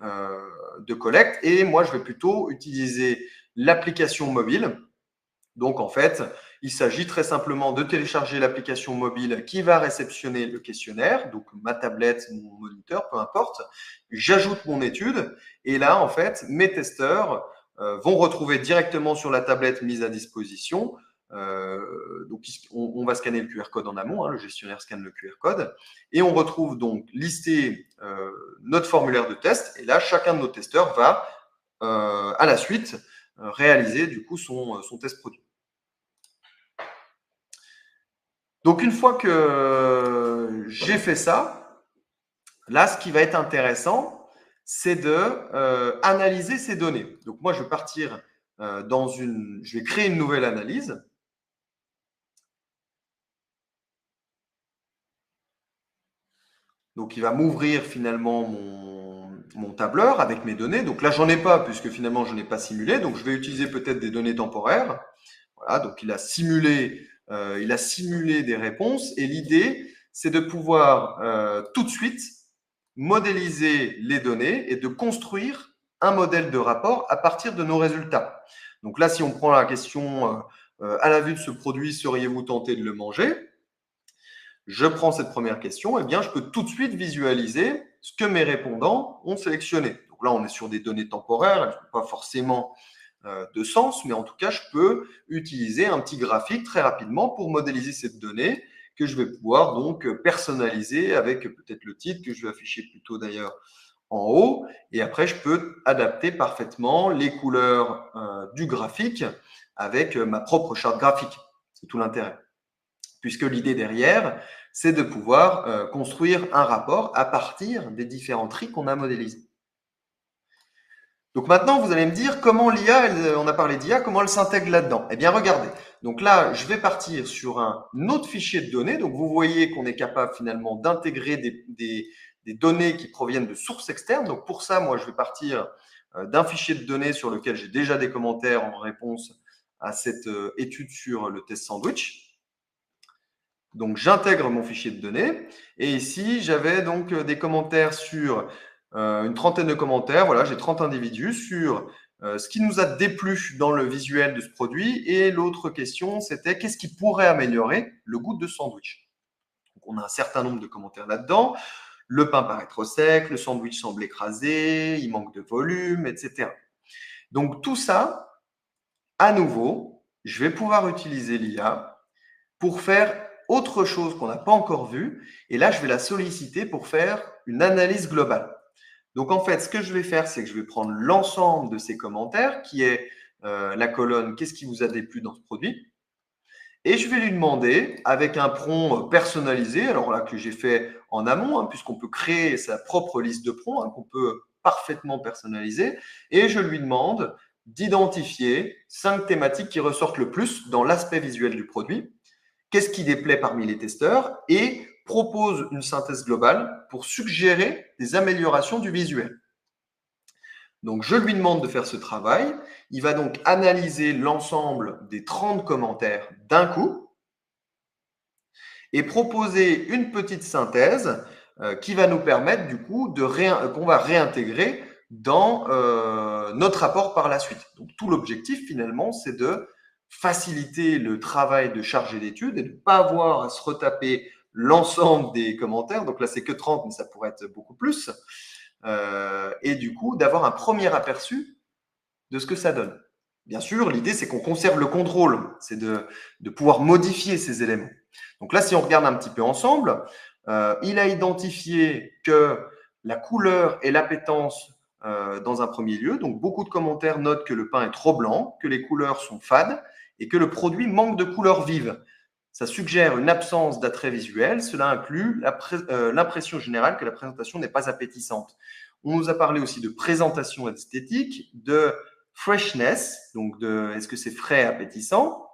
de collecte et moi je vais plutôt utiliser l'application mobile. Donc, en fait, il s'agit très simplement de télécharger l'application mobile qui va réceptionner le questionnaire, donc ma tablette, mon moniteur, peu importe. J'ajoute mon étude et là, en fait, mes testeurs vont retrouver directement sur la tablette mise à disposition. Donc, on va scanner le QR code en amont, hein, le gestionnaire scanne le QR code et on retrouve donc listé notre formulaire de test. Et là, chacun de nos testeurs va à la suite réaliser du coup son test produit. Donc une fois que j'ai fait ça, là ce qui va être intéressant, c'est de analyser ces données. Donc moi je vais partir je vais créer une nouvelle analyse. Donc il va m'ouvrir finalement mon tableur avec mes données. Donc là j'en ai pas puisque finalement je n'ai pas simulé. Donc je vais utiliser peut-être des données temporaires. Voilà, donc il a simulé des réponses et l'idée, c'est de pouvoir tout de suite modéliser les données et de construire un modèle de rapport à partir de nos résultats. Donc là, si on prend la question à la vue de ce produit, seriez-vous tenté de le manger? Je prends cette première question, et bien je peux tout de suite visualiser ce que mes répondants ont sélectionné. Donc là, on est sur des données temporaires, elles n'ont pas forcément de sens, mais en tout cas, je peux utiliser un petit graphique très rapidement pour modéliser cette donnée que je vais pouvoir donc personnaliser avec peut-être le titre que je vais afficher plutôt d'ailleurs en haut. Et après, je peux adapter parfaitement les couleurs du graphique avec ma propre charte graphique. C'est tout l'intérêt. Puisque l'idée derrière, c'est de pouvoir construire un rapport à partir des différents tri qu'on a modélisés. Donc maintenant, vous allez me dire comment l'IA, on a parlé d'IA, comment elle s'intègre là-dedans. Eh bien, regardez. Donc là, je vais partir sur un autre fichier de données. Donc vous voyez qu'on est capable finalement d'intégrer des données qui proviennent de sources externes. Donc pour ça, moi, je vais partir d'un fichier de données sur lequel j'ai déjà des commentaires en réponse à cette étude sur le test sandwich. Donc j'intègre mon fichier de données. Et ici, j'avais donc des commentaires sur une trentaine de commentaires. Voilà, j'ai 30 individus sur ce qui nous a déplu dans le visuel de ce produit. Et l'autre question, c'était qu'est-ce qui pourrait améliorer le goût de ce sandwich? Donc, on a un certain nombre de commentaires là-dedans. Le pain paraît trop sec, le sandwich semble écrasé, il manque de volume, etc. Donc tout ça, à nouveau, je vais pouvoir utiliser l'IA pour faire autre chose qu'on n'a pas encore vu. Et là, je vais la solliciter pour faire une analyse globale. Donc, en fait, ce que je vais faire, c'est que je vais prendre l'ensemble de ces commentaires, qui est la colonne « Qu'est-ce qui vous a déplu dans ce produit ?» Et je vais lui demander, avec un prompt personnalisé, alors là que j'ai fait en amont, hein, puisqu'on peut créer sa propre liste de prompts, hein, qu'on peut parfaitement personnaliser, et je lui demande d'identifier 5 thématiques qui ressortent le plus dans l'aspect visuel du produit, qu'est-ce qui déplaît parmi les testeurs, et propose une synthèse globale pour suggérer des améliorations du visuel. Donc, je lui demande de faire ce travail. Il va donc analyser l'ensemble des 30 commentaires d'un coup et proposer une petite synthèse qui va nous permettre du coup qu'on va réintégrer dans notre rapport par la suite. Donc, tout l'objectif finalement, c'est de faciliter le travail de chargé d'études et de ne pas avoir à se retaper l'ensemble des commentaires. Donc là, c'est que 30, mais ça pourrait être beaucoup plus. Et du coup, d'avoir un premier aperçu de ce que ça donne. Bien sûr, l'idée, c'est qu'on conserve le contrôle, c'est de pouvoir modifier ces éléments. Donc là, si on regarde un petit peu ensemble, il a identifié que la couleur et l'appétence dans un premier lieu. Donc, beaucoup de commentaires notent que le pain est trop blanc, que les couleurs sont fades et que le produit manque de couleurs vives. Ça suggère une absence d'attrait visuel. Cela inclut l'impression générale que la présentation n'est pas appétissante. On nous a parlé aussi de présentation esthétique, de freshness, donc de est-ce que c'est frais et appétissant,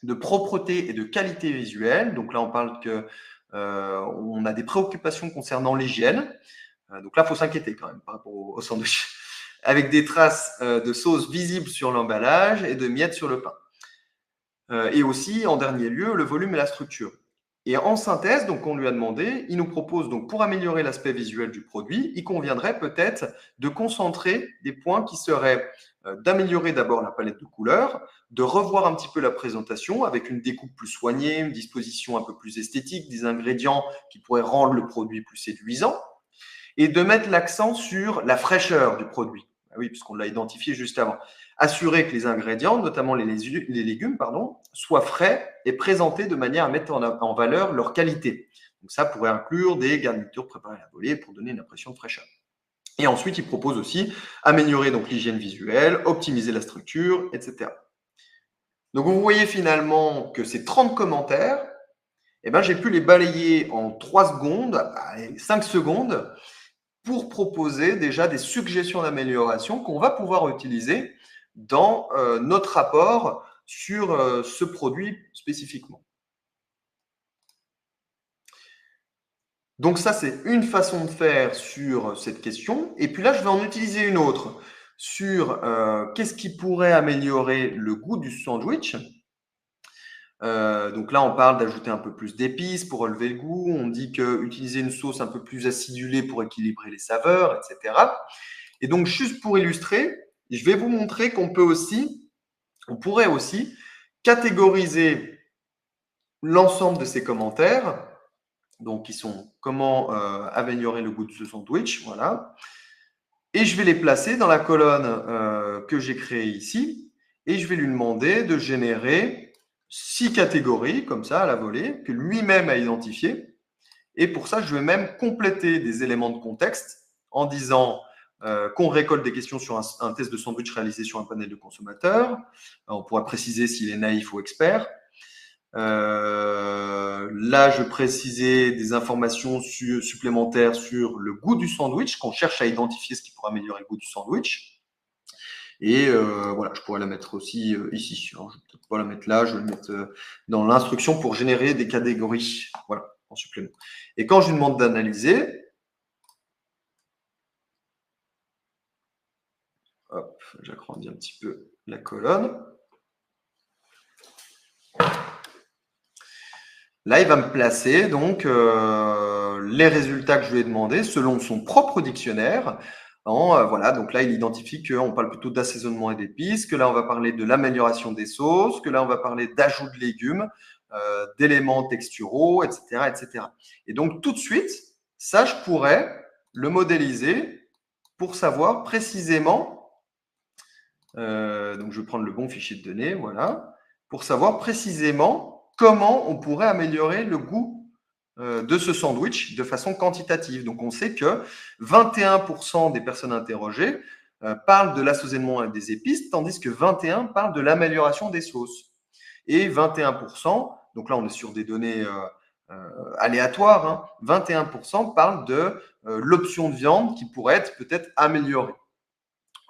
de propreté et de qualité visuelle. Donc là, on parle que on a des préoccupations concernant l'hygiène. Donc là, il faut s'inquiéter quand même par rapport au sandwich. Avec des traces de sauce visibles sur l'emballage et de miettes sur le pain. Et aussi, en dernier lieu, le volume et la structure. Et en synthèse, donc on lui a demandé, il nous propose donc pour améliorer l'aspect visuel du produit, il conviendrait peut-être de concentrer des points qui seraient d'améliorer d'abord la palette de couleurs, de revoir un petit peu la présentation avec une découpe plus soignée, une disposition un peu plus esthétique, des ingrédients qui pourraient rendre le produit plus séduisant, et de mettre l'accent sur la fraîcheur du produit. Ah oui, puisqu'on l'a identifié juste avant. Assurer que les ingrédients, notamment les légumes, soient frais et présentés de manière à mettre en valeur leur qualité. Donc ça pourrait inclure des garnitures préparées à la volée pour donner une impression de fraîcheur. Et ensuite, il propose aussi améliorer donc l'hygiène visuelle, optimiser la structure, etc. Donc vous voyez finalement que ces 30 commentaires, eh ben, j'ai pu les balayer en 3 secondes, 5 secondes, pour proposer déjà des suggestions d'amélioration qu'on va pouvoir utiliser dans notre rapport sur ce produit spécifiquement. Donc ça, c'est une façon de faire sur cette question. Et puis là, je vais en utiliser une autre sur qu'est-ce qui pourrait améliorer le goût du sandwich. Donc là, on parle d'ajouter un peu plus d'épices pour relever le goût. On dit que utiliser une sauce un peu plus acidulée pour équilibrer les saveurs, etc. Et donc, juste pour illustrer, je vais vous montrer qu'on pourrait aussi catégoriser l'ensemble de ces commentaires, donc qui sont comment améliorer le goût de ce sandwich, voilà. Et je vais les placer dans la colonne que j'ai créée ici, et je vais lui demander de générer 6 catégories, comme ça, à la volée, que lui-même a identifiées. Et pour ça, je vais même compléter des éléments de contexte en disant qu'on récolte des questions sur un test de sandwich réalisé sur un panel de consommateurs. On pourra préciser s'il est naïf ou expert. Là, je précisais des informations supplémentaires sur le goût du sandwich, qu'on cherche à identifier ce qui pourrait améliorer le goût du sandwich. Et voilà, je pourrais la mettre aussi ici. Alors, je ne vais peut-être pas la mettre là, je vais la mettre dans l'instruction pour générer des catégories. Voilà, en supplément. Et quand je lui demande d'analyser, hop, j'agrandis un petit peu la colonne. Là, il va me placer donc les résultats que je lui ai demandés selon son propre dictionnaire. Voilà, donc là, il identifie qu'on parle plutôt d'assaisonnement et d'épices, que là, on va parler de l'amélioration des sauces, que là, on va parler d'ajout de légumes, d'éléments texturaux, etc., etc. Et donc, tout de suite, ça, je pourrais le modéliser pour savoir précisément, donc je vais prendre le bon fichier de données, voilà, pour savoir précisément comment on pourrait améliorer le goût de ce sandwich de façon quantitative. Donc, on sait que 21% des personnes interrogées parlent de l'assaisonnement et des épices, tandis que 21% parlent de l'amélioration des sauces. Et 21% donc là on est sur des données aléatoires, hein, 21% parlent de l'option de viande qui pourrait être peut-être améliorée.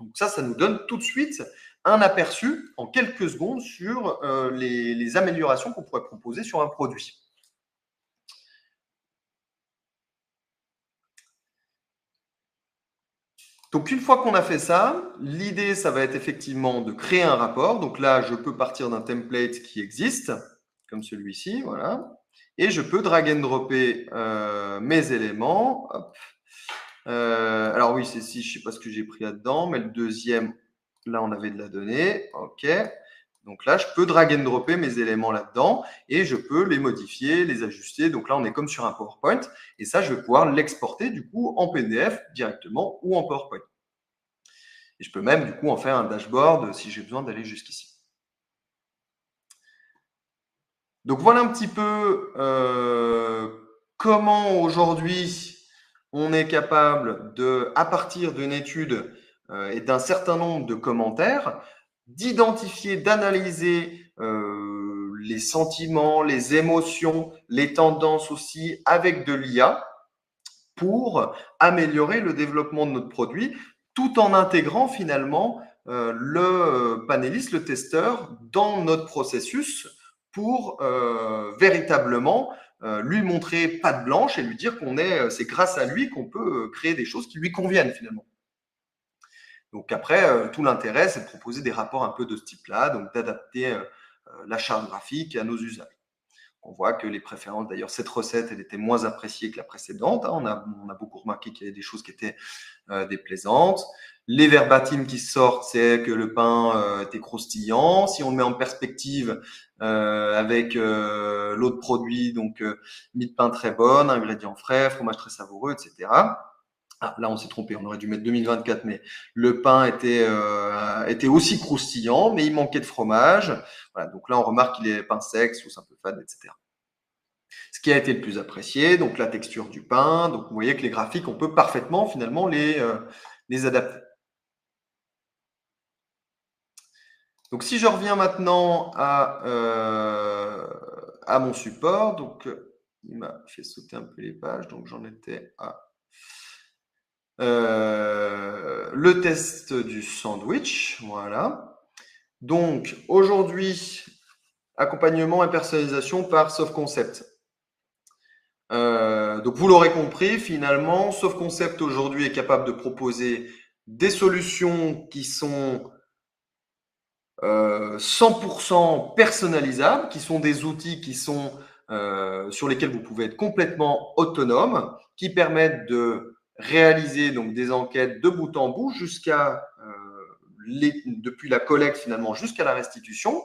Donc ça nous donne tout de suite un aperçu en quelques secondes sur les améliorations qu'on pourrait proposer sur un produit. Donc, une fois qu'on a fait ça, l'idée, ça va être effectivement de créer un rapport. Donc là, je peux partir d'un template qui existe, comme celui-ci, voilà. Et je peux drag and dropper mes éléments. Hop. Alors oui, c'est si, je ne sais pas ce que j'ai pris là-dedans, mais le deuxième, là, on avait de la donnée. OK. Donc là, je peux drag and dropper mes éléments là-dedans et je peux les modifier, les ajuster. Donc là, on est comme sur un PowerPoint. Et ça, je vais pouvoir l'exporter du coup en PDF directement ou en PowerPoint. Et je peux même du coup en faire un dashboard si j'ai besoin d'aller jusqu'ici. Donc voilà un petit peu comment aujourd'hui on est capable de, à partir d'une étude et d'un certain nombre de commentaires, d'identifier, d'analyser les sentiments, les émotions, les tendances aussi avec de l'IA pour améliorer le développement de notre produit tout en intégrant finalement le panéliste, le testeur dans notre processus pour véritablement lui montrer patte blanche et lui dire c'est grâce à lui qu'on peut créer des choses qui lui conviennent finalement. Donc après, tout l'intérêt, c'est de proposer des rapports un peu de ce type-là, donc d'adapter la charte graphique à nos usages. On voit que les préférences, d'ailleurs, cette recette, elle était moins appréciée que la précédente. Hein. On a beaucoup remarqué qu'il y avait des choses qui étaient déplaisantes. Les verbatims qui sortent, c'est que le pain était croustillant. Si on le met en perspective avec l'autre produit, donc mie de pain très bonne, ingrédients frais, fromage très savoureux, etc. Ah, là, on s'est trompé, on aurait dû mettre 2024, mais le pain était aussi croustillant, mais il manquait de fromage. Voilà, donc là, on remarque qu'il est pain sec, sauce un peu fade, etc. Ce qui a été le plus apprécié, donc la texture du pain. Donc vous voyez que les graphiques, on peut parfaitement finalement les adapter. Donc si je reviens maintenant à mon support, donc il m'a fait sauter un peu les pages, donc j'en étais à le test du sandwich, voilà. Donc aujourd'hui, accompagnement et personnalisation par Soft Concept. Donc vous l'aurez compris, finalement, Soft Concept aujourd'hui est capable de proposer des solutions qui sont 100% personnalisables, qui sont des outils qui sont sur lesquels vous pouvez être complètement autonome, qui permettent de réaliser donc des enquêtes de bout en bout jusqu'à depuis la collecte finalement jusqu'à la restitution.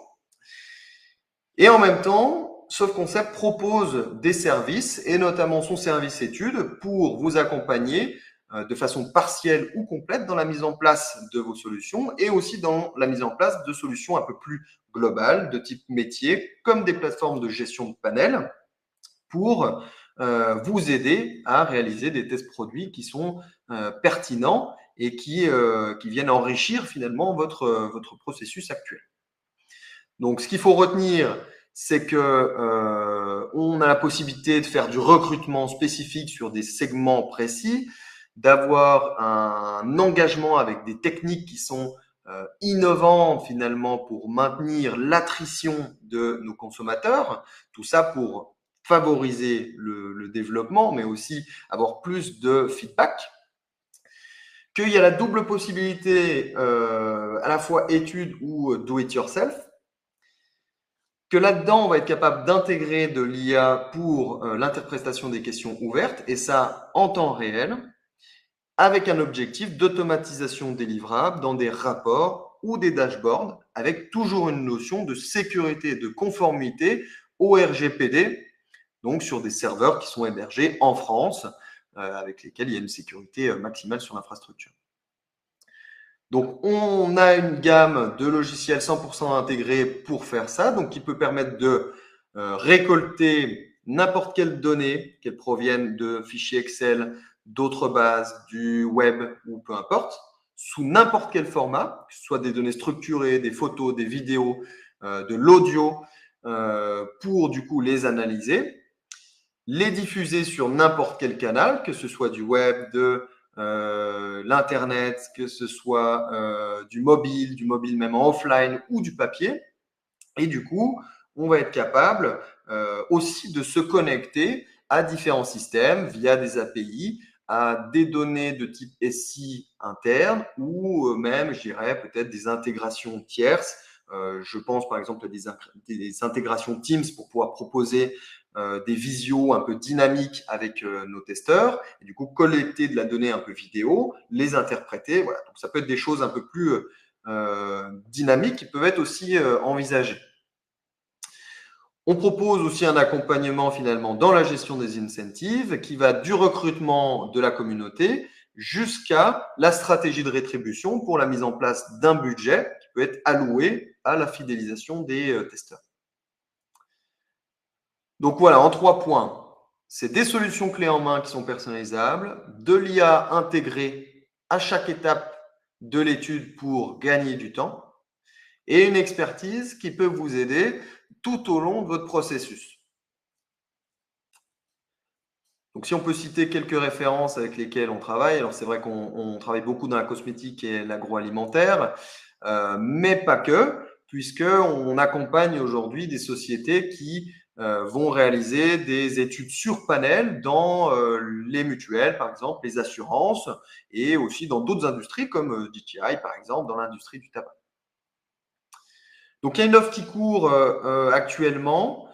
Et en même temps, Soft Concept propose des services et notamment son service étude pour vous accompagner de façon partielle ou complète dans la mise en place de vos solutions et aussi dans la mise en place de solutions un peu plus globales de type métier comme des plateformes de gestion de panels pour vous aider à réaliser des tests produits qui sont pertinents et qui viennent enrichir finalement votre processus actuel. Donc, ce qu'il faut retenir, c'est que on a la possibilité de faire du recrutement spécifique sur des segments précis, d'avoir un engagement avec des techniques qui sont innovantes finalement pour maintenir l'attrition de nos consommateurs. Tout ça pour favoriser le développement, mais aussi avoir plus de feedback. Qu'il y a la double possibilité à la fois étude ou do it yourself. Que là-dedans, on va être capable d'intégrer de l'IA pour l'interprétation des questions ouvertes, et ça en temps réel, avec un objectif d'automatisation des livrables dans des rapports ou des dashboards, avec toujours une notion de sécurité et de conformité au RGPD, donc sur des serveurs qui sont hébergés en France, avec lesquels il y a une sécurité maximale sur l'infrastructure. Donc, on a une gamme de logiciels 100% intégrés pour faire ça, donc qui peut permettre de récolter n'importe quelle donnée, qu'elles proviennent de fichiers Excel, d'autres bases, du web ou peu importe, sous n'importe quel format, que ce soit des données structurées, des photos, des vidéos, de l'audio, pour du coup les analyser, les diffuser sur n'importe quel canal, que ce soit du web, de l'internet, que ce soit du mobile même en offline ou du papier. Et du coup, on va être capable aussi de se connecter à différents systèmes via des API, à des données de type SI interne ou même, je dirais, peut-être des intégrations tierces. Je pense par exemple à des intégrations Teams pour pouvoir proposer des visios un peu dynamiques avec nos testeurs et du coup collecter de la donnée un peu vidéo, les interpréter. Voilà. Donc ça peut être des choses un peu plus dynamiques qui peuvent être aussi envisagées. On propose aussi un accompagnement finalement dans la gestion des incentives qui va du recrutement de la communauté jusqu'à la stratégie de rétribution pour la mise en place d'un budget qui peut être alloué à la fidélisation des testeurs. Donc voilà, en 3 points, c'est des solutions clés en main qui sont personnalisables, de l'IA intégrée à chaque étape de l'étude pour gagner du temps et une expertise qui peut vous aider tout au long de votre processus. Donc, si on peut citer quelques références avec lesquelles on travaille, alors c'est vrai qu'on travaille beaucoup dans la cosmétique et l'agroalimentaire, mais pas que, puisqu'on accompagne aujourd'hui des sociétés qui vont réaliser des études sur panel dans les mutuelles, par exemple, les assurances, et aussi dans d'autres industries comme DTI, par exemple, dans l'industrie du tabac. Donc, il y a une offre qui court actuellement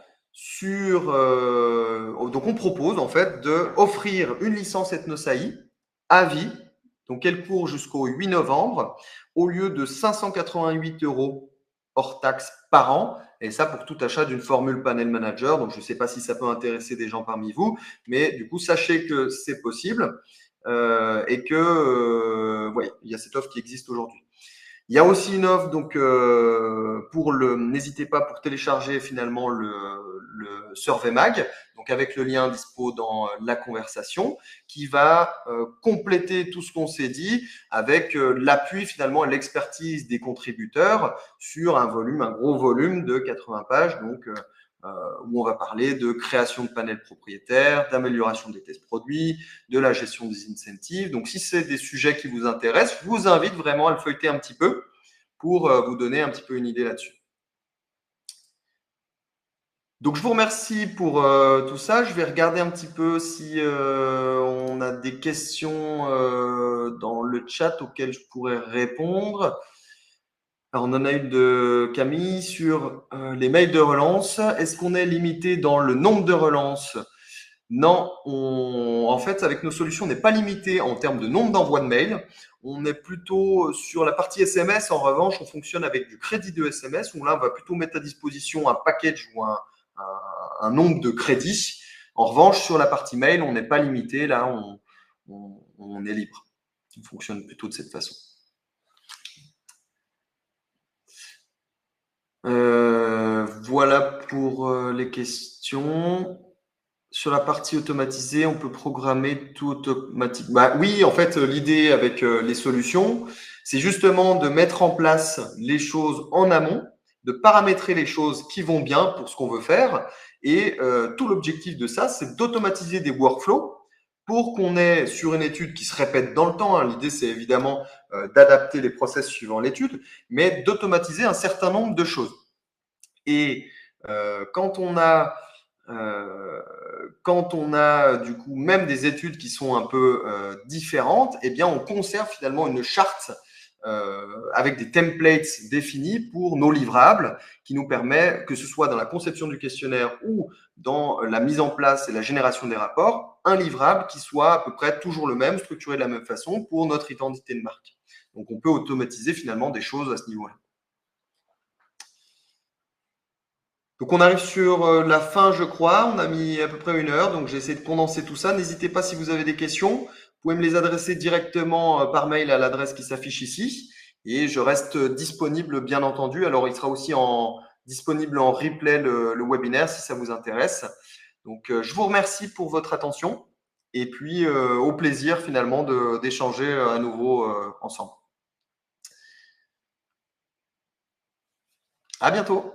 donc, on propose en fait d'offrir une licence EthnoSAI à vie, donc elle court jusqu'au 8 novembre, au lieu de 588 € hors taxe par an, et ça pour tout achat d'une formule Panel Manager. Donc, je ne sais pas si ça peut intéresser des gens parmi vous, mais du coup, sachez que c'est possible et que, ouais, il y a cette offre qui existe aujourd'hui. Il y a aussi une offre, donc n'hésitez pas pour télécharger finalement le SurveyMag, donc avec le lien dispo dans la conversation, qui va compléter tout ce qu'on s'est dit avec l'appui finalement et l'expertise des contributeurs sur un gros volume de 80 pages, donc où on va parler de création de panels propriétaires, d'amélioration des tests produits, de la gestion des incentives. Donc, si c'est des sujets qui vous intéressent, je vous invite vraiment à le feuilleter un petit peu pour vous donner un petit peu une idée là-dessus. Donc, je vous remercie pour tout ça. Je vais regarder un petit peu si on a des questions dans le chat auxquelles je pourrais répondre. Alors, on en a une de Camille sur les mails de relance. Est-ce qu'on est limité dans le nombre de relances? Non, en fait, avec nos solutions, on n'est pas limité en termes de nombre d'envois de mails. On est plutôt sur la partie SMS. En revanche, on fonctionne avec du crédit de SMS où là, on va plutôt mettre à disposition un package ou un nombre de crédits. En revanche, sur la partie mail, on n'est pas limité. Là, on est libre. On fonctionne plutôt de cette façon. Voilà pour les questions. Sur la partie automatisée, on peut programmer tout automatiquement. Bah, oui, en fait, l'idée avec les solutions, c'est justement de mettre en place les choses en amont, de paramétrer les choses qui vont bien pour ce qu'on veut faire. Et tout l'objectif de ça, c'est d'automatiser des workflows pour qu'on ait sur une étude qui se répète dans le temps. Hein. L'idée, c'est évidemment d'adapter les process suivant l'étude, mais d'automatiser un certain nombre de choses. Et quand on a du coup même des études qui sont un peu différentes, eh bien on conserve finalement une charte avec des templates définis pour nos livrables qui nous permet, que ce soit dans la conception du questionnaire ou dans la mise en place et la génération des rapports, un livrable qui soit à peu près toujours le même, structuré de la même façon pour notre identité de marque. Donc on peut automatiser finalement des choses à ce niveau-là. Donc on arrive sur la fin, je crois. On a mis à peu près 1 heure, donc j'ai essayé de condenser tout ça. N'hésitez pas si vous avez des questions. Vous pouvez me les adresser directement par mail à l'adresse qui s'affiche ici. Et je reste disponible, bien entendu. Alors il sera aussi disponible en replay le webinaire si ça vous intéresse. Donc je vous remercie pour votre attention. Et puis au plaisir finalement d'échanger à nouveau ensemble. À bientôt.